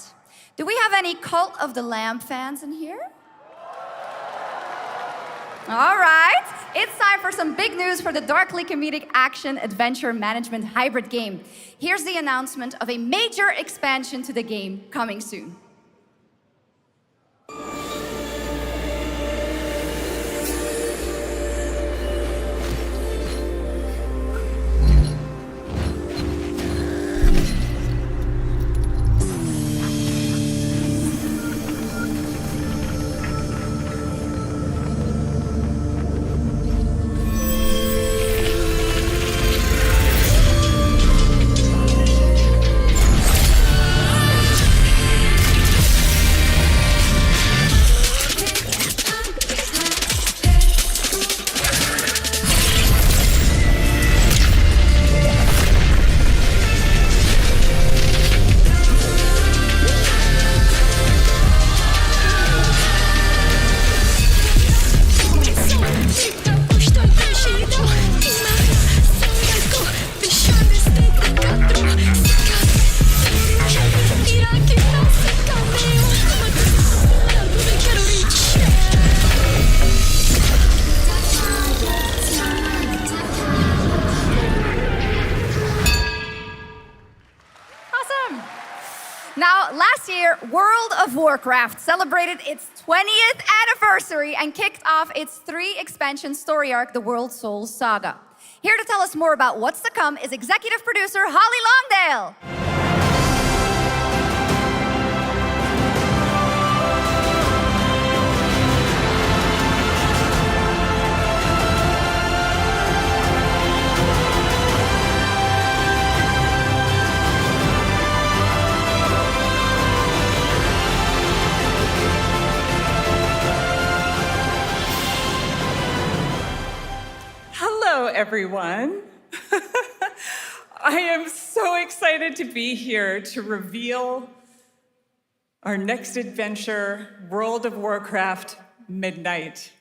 Do we have any Cult of the Lamb fans in here? All right. It's time for some big news for the darkly comedic action adventure management hybrid game. Here's the announcement of a major expansion to the game coming soon. Warcraft celebrated its 20th anniversary and kicked off its 3-expansion story arc, the World Souls Saga. Here to tell us more about what's to come is executive producer Holly Longdale. Hello, everyone. I am so excited to be here to reveal our next adventure, World of Warcraft Midnight.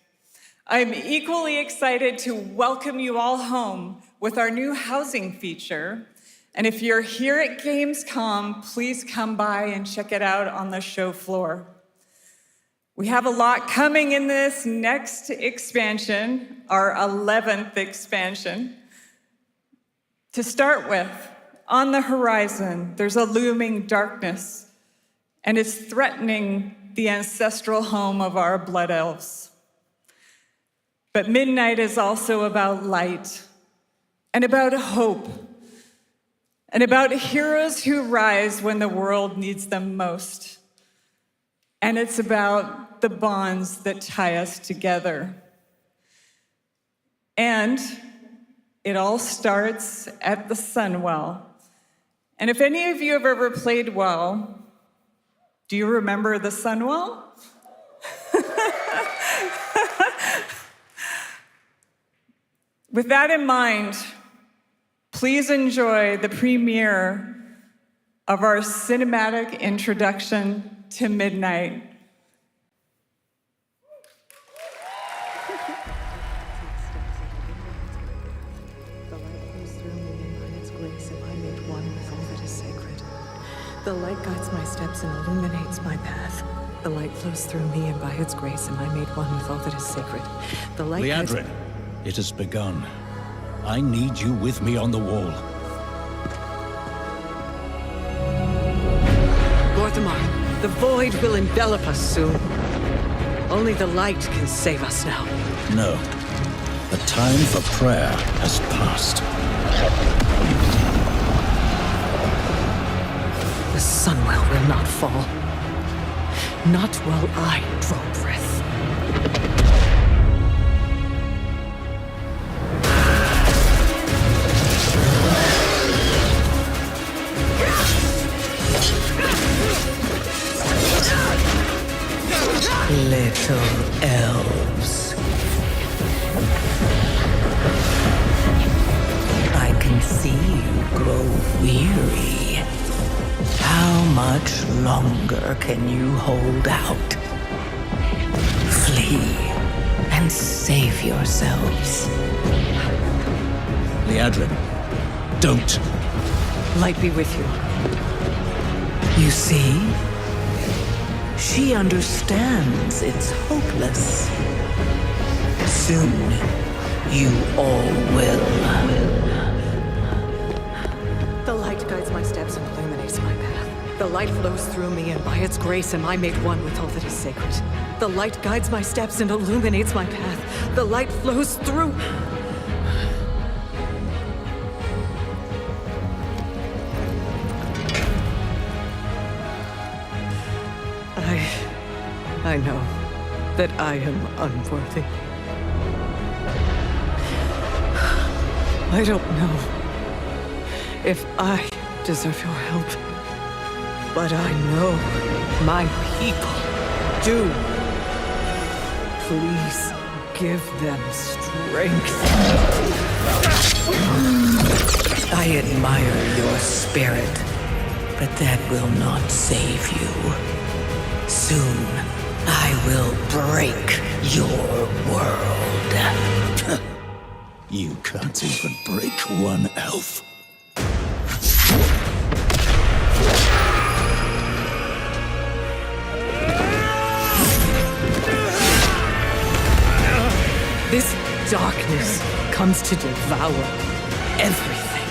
I'm equally excited to welcome you all home with our new housing feature. And if you're here at Gamescom, please come by and check it out on the show floor. We have a lot coming in this next expansion, our 11th expansion. To start with, on the horizon, there's a looming darkness, and it's threatening the ancestral home of our blood elves. But Midnight is also about light, and about hope, and about heroes who rise when the world needs them most. And it's about the bonds that tie us together. And it all starts at the Sunwell. And if any of you have ever played WoW, do you remember the Sunwell? With that in mind, please enjoy the premiere of our cinematic introduction to Midnight. The light guides my steps and illuminates my path. The light flows through me, and by its grace am I made one with all that is sacred. The light Liadrin, it has begun. I need you with me on the wall. Orthamar, the void will envelop us soon. Only the light can save us now. No. The time for prayer has passed. The Sunwell will not fall. Not while I draw breath. little elves. I can see you grow weary. How much longer can you hold out? Flee and save yourselves. Liadrin, don't. Light be with you. You see? She understands it's hopeless. Soon, you all will. The light guides my steps and illuminates my path. The light flows through me, and by its grace am I made one with all that is sacred. The light guides my steps and illuminates my path. The light flows through... I know that I am unworthy. I don't know if I deserve your help, but I know my people do. Please give them strength. I admire your spirit, but that will not save you. Soon, I will break your world. You can't even break one elf. This darkness comes to devour everything.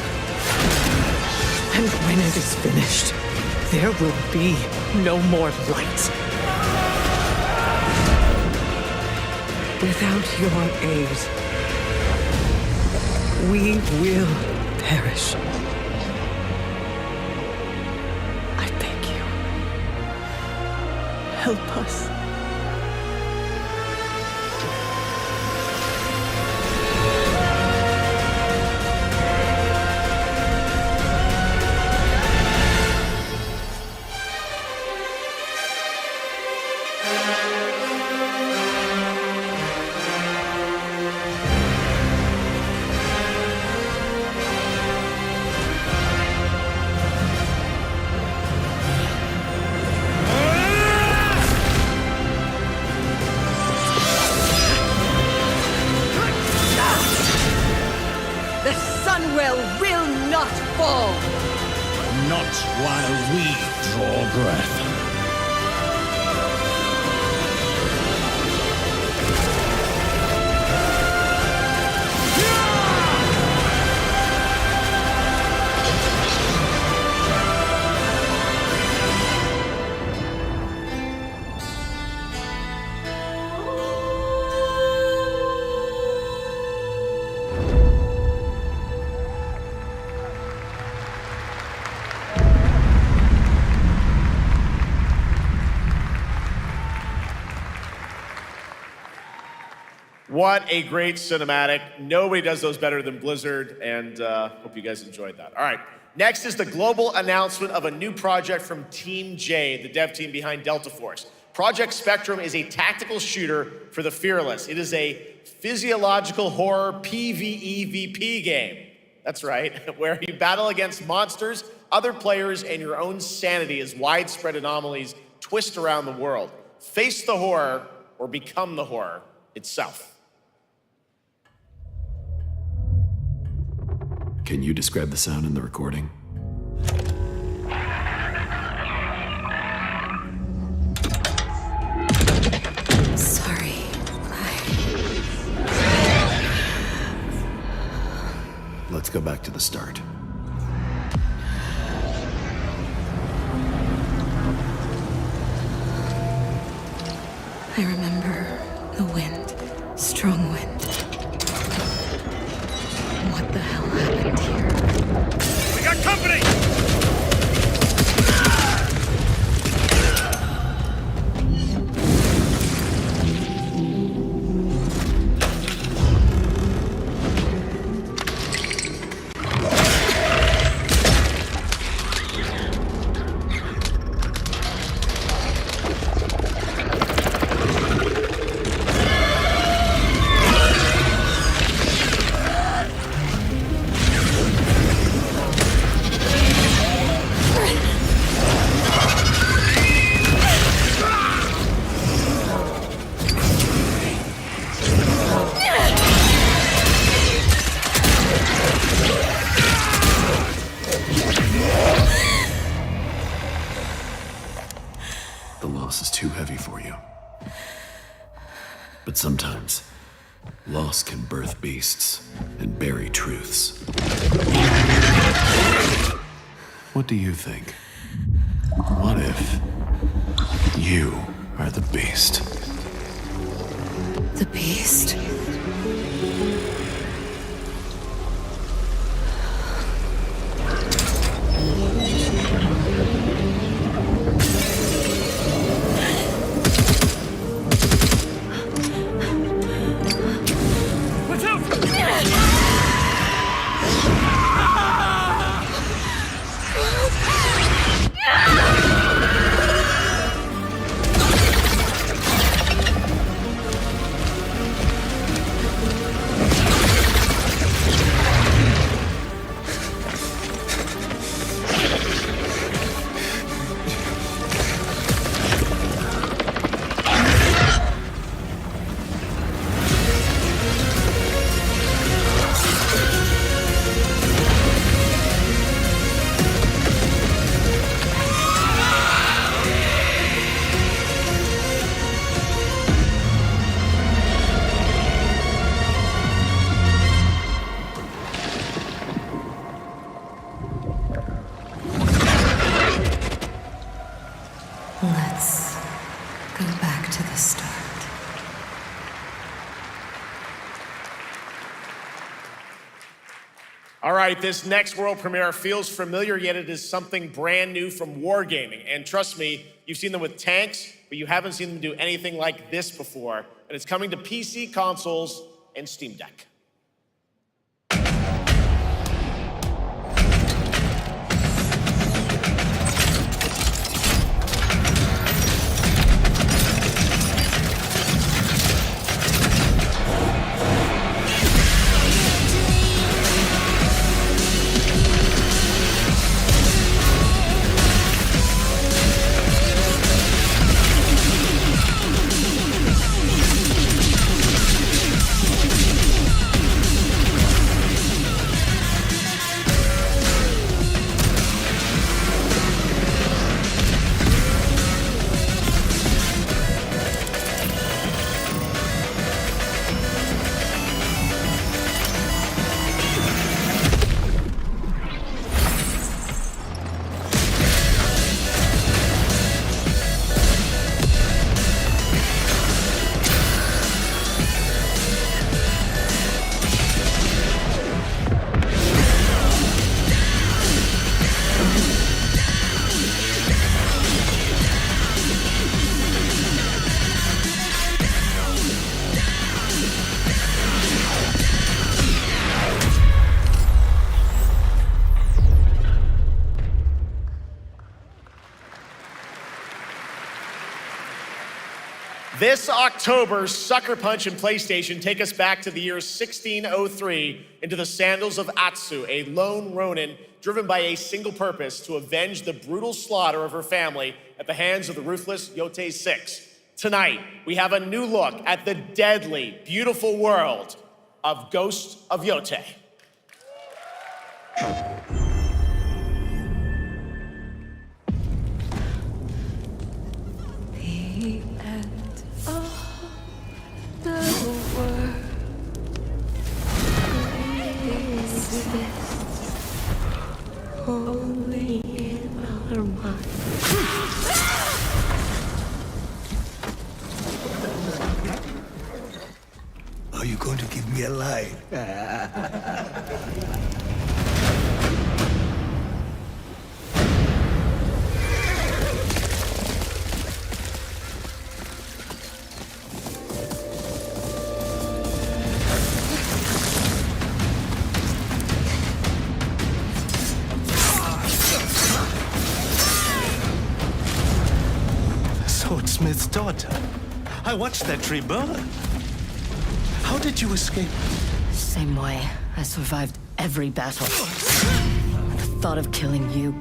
And when it is finished, there will be no more light. Without your aid, we will perish. I beg you, help us. Not while we draw breath. What a great cinematic. Nobody does those better than Blizzard, and hope you guys enjoyed that. All right, next is the global announcement of a new project from Team J, the dev team behind Delta Force. Project Spectrum is a tactical shooter for the fearless. It is a physiological horror PvEVP game. That's right, where you battle against monsters, other players, and your own sanity as widespread anomalies twist around the world. Face the horror or become the horror itself. Can you describe the sound in the recording? Sorry. Let's go back to the start. I remember the wind, strong wind. What the hell happened here? We got company! for you. But sometimes, loss can birth beasts and bury truths. What do you think? What if you are the beast? The beast? Let's go back to the start. All right, this next world premiere feels familiar, yet it is something brand new from Wargaming. And trust me, you've seen them with tanks, but you haven't seen them do anything like this before. And it's coming to PC, consoles, and Steam Deck. This October, Sucker Punch and PlayStation take us back to the year 1603 into the sandals of Atsu, a lone Ronin driven by a single purpose to avenge the brutal slaughter of her family at the hands of the ruthless Yotei 6. Tonight, we have a new look at the deadly, beautiful world of Ghost of Yotei. Only in our mind. Are you going to give me a line? Swordsmith's daughter. I watched that tree burn. How did you escape? Same way. I survived every battle. The thought of killing you.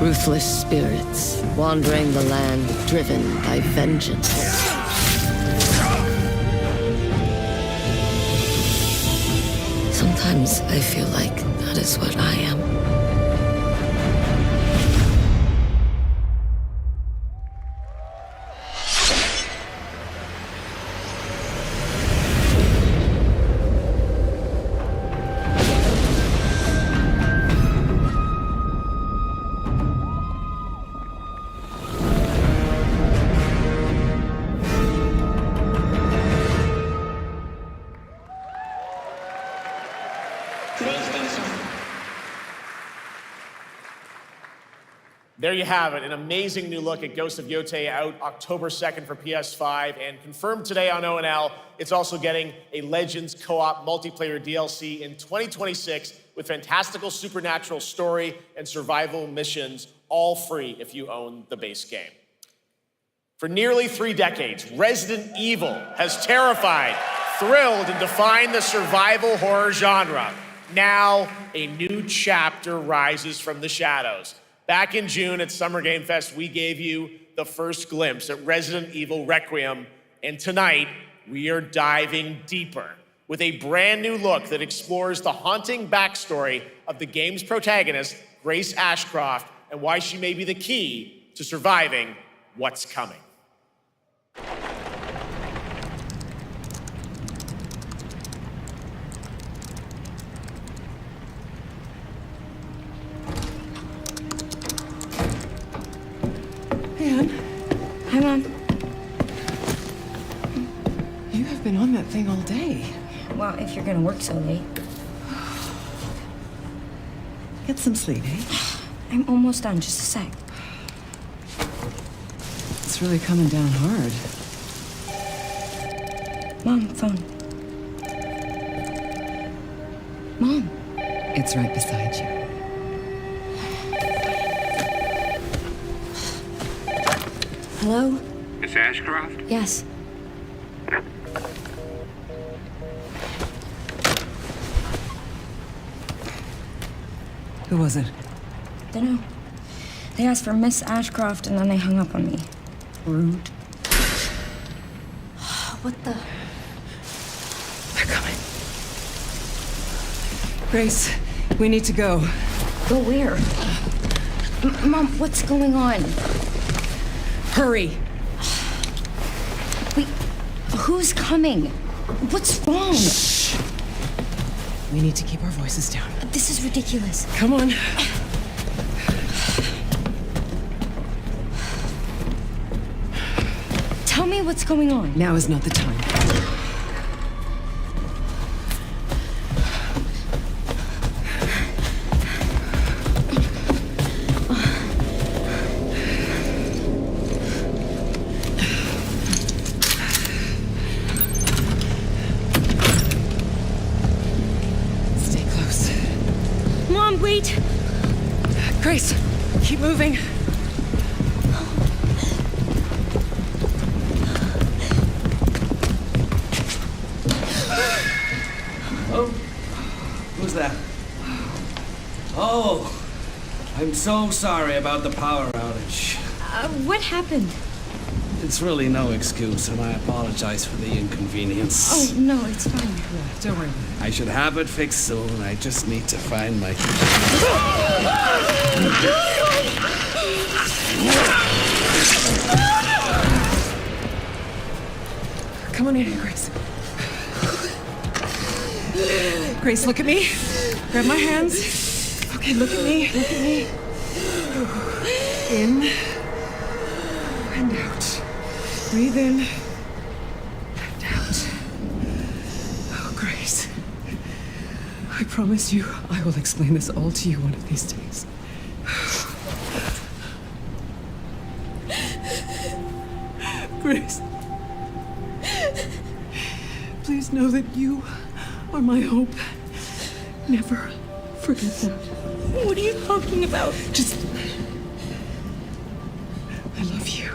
Ruthless spirits, wandering the land, driven by vengeance. Sometimes I feel like that is what I am. There you have it, an amazing new look at Ghost of Yotei, out October 2nd for PS5, and confirmed today on ONL, it's also getting a Legends co-op multiplayer DLC in 2026 with fantastical supernatural story and survival missions, all free if you own the base game. For nearly 3 decades, Resident Evil has terrified, thrilled, and defined the survival horror genre. Now, a new chapter rises from the shadows. Back in June at Summer Game Fest, we gave you the first glimpse at Resident Evil Requiem, and tonight, we are diving deeper with a brand new look that explores the haunting backstory of the game's protagonist, Grace Ashcroft, and why she may be the key to surviving what's coming. Anne? Hi, Mom. You have been on that thing all day. Well, if you're gonna work so late. Get some sleep, eh? I'm almost done, just a sec. It's really coming down hard. Mom, phone. Mom. It's right beside you. Hello? Miss Ashcroft? Yes. Who was it? Dunno. They asked for Miss Ashcroft and then they hung up on me. Rude. What the? They're coming. Grace, we need to go. Go where? Mom, what's going on? Hurry. Wait, who's coming? What's wrong? Shh. We need to keep our voices down. This is ridiculous. Come on. Tell me what's going on. Now is not the time. Wait! Grace, keep moving. Oh, who's that? Oh, I'm so sorry about the power outage. What happened? It's really no excuse, and I apologize for the inconvenience. Oh, no, it's fine. Yeah, don't worry. I should have it fixed soon. I just need to find my... Come on in, Grace. Grace, look at me. Grab my hands. Okay, look at me. Look at me. In and out. Breathe in and out. Oh, Grace. I promise you, I will explain this all to you one of these days. Grace. Please know that you are my hope. Never forget that. What are you talking about? Just... I love you.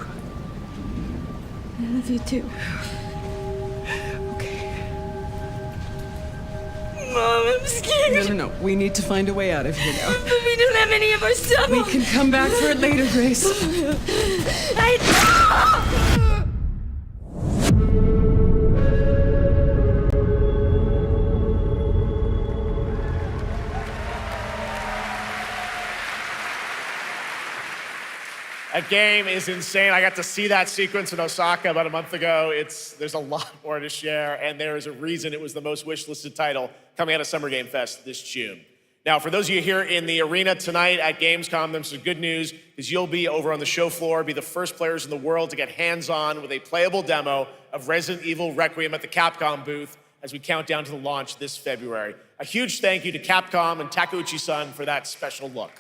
I love you too. Okay. Mom, I'm scared. No. We need to find a way out of here now. But we don't have any of our stuff. We can come back for it later, Grace. That game is insane. I got to see that sequence in Osaka about a month ago. There's a lot more to share, and there is a reason it was the most wishlisted title coming out of Summer Game Fest this June. Now, for those of you here in the arena tonight at Gamescom, there's some good news, because you'll be over on the show floor, be the first players in the world to get hands-on with a playable demo of Resident Evil Requiem at the Capcom booth as we count down to the launch this February. A huge thank you to Capcom and Takeuchi-san for that special look.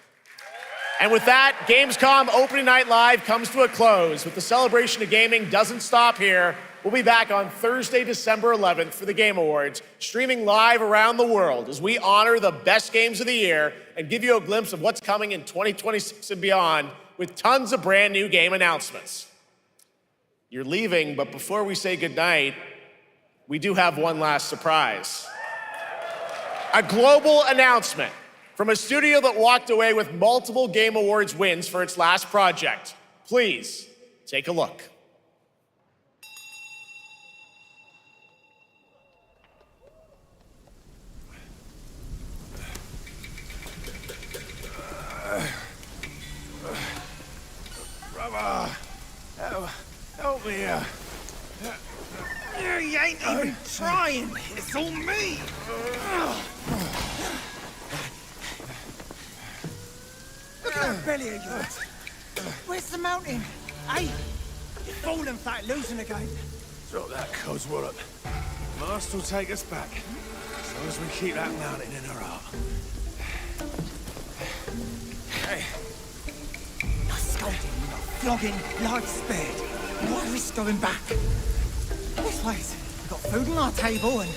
And with that, Gamescom Opening Night Live comes to a close, but the celebration of gaming doesn't stop here. We'll be back on Thursday, December 11th for the Game Awards, streaming live around the world as we honor the best games of the year and give you a glimpse of what's coming in 2026 and beyond with tons of brand new game announcements. You're leaving, but before we say goodnight, we do have one last surprise. A global announcement from a studio that walked away with multiple Game Awards wins for its last project. Please, take a look. Brother, help me here. You ain't even trying. It's all me. Look at that belly of yours. Where's the mountain? Hey, you're falling fat, losing again. Drop that coswallop. Master will take us back, as long as we keep that mountain in our heart. Hey. You're scolding, you're flogging, life spared. No risk going back. This place, we've got food on our table and...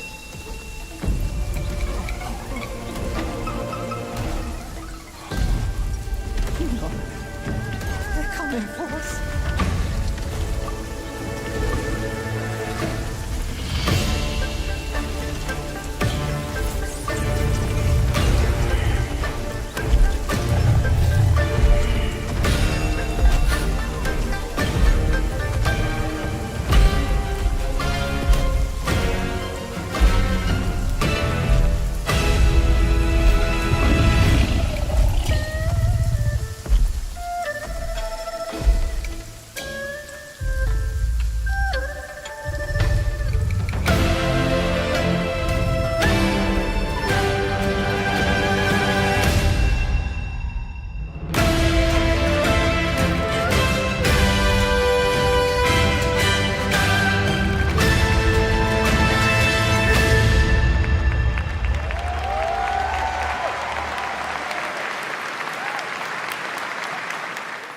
They're coming for us.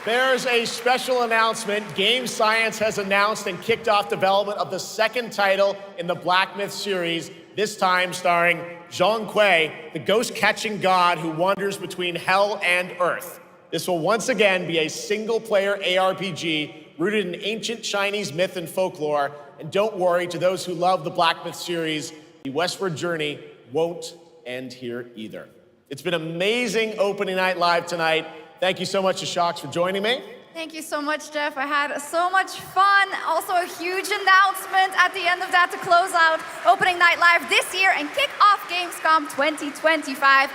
There's a special announcement. Game Science has announced and kicked off development of the second title in the Black Myth series, this time starring Zhong Kui, the ghost-catching god who wanders between hell and earth. This will once again be a single-player ARPG rooted in ancient Chinese myth and folklore. And don't worry, to those who love the Black Myth series, the westward journey won't end here either. It's been amazing opening night live tonight. Thank you so much to Shocks for joining me. Thank you so much, Jeff. I had so much fun. Also a huge announcement at the end of that to close out Opening Night Live this year and kick off Gamescom 2025.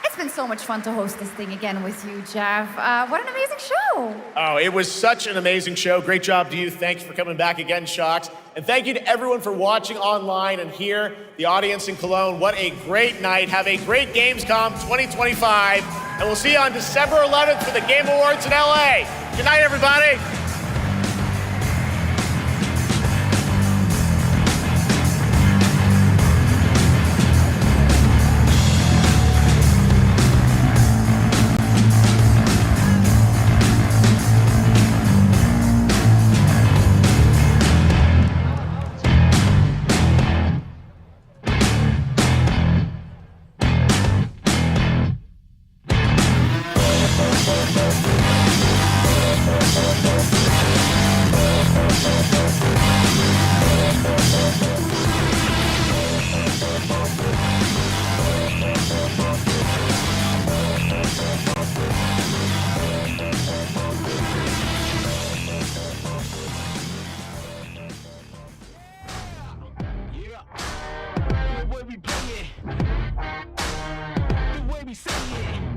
It's been so much fun to host this thing again with you, Jeff. What an amazing show. Oh, it was such an amazing show. Great job to you. Thanks for coming back again, Shocks. And thank you to everyone for watching online and here, the audience in Cologne. What a great night. Have a great Gamescom 2025. And we'll see you on December 11th for the Game Awards in LA. Good night, everybody. We'll be right back. be saying.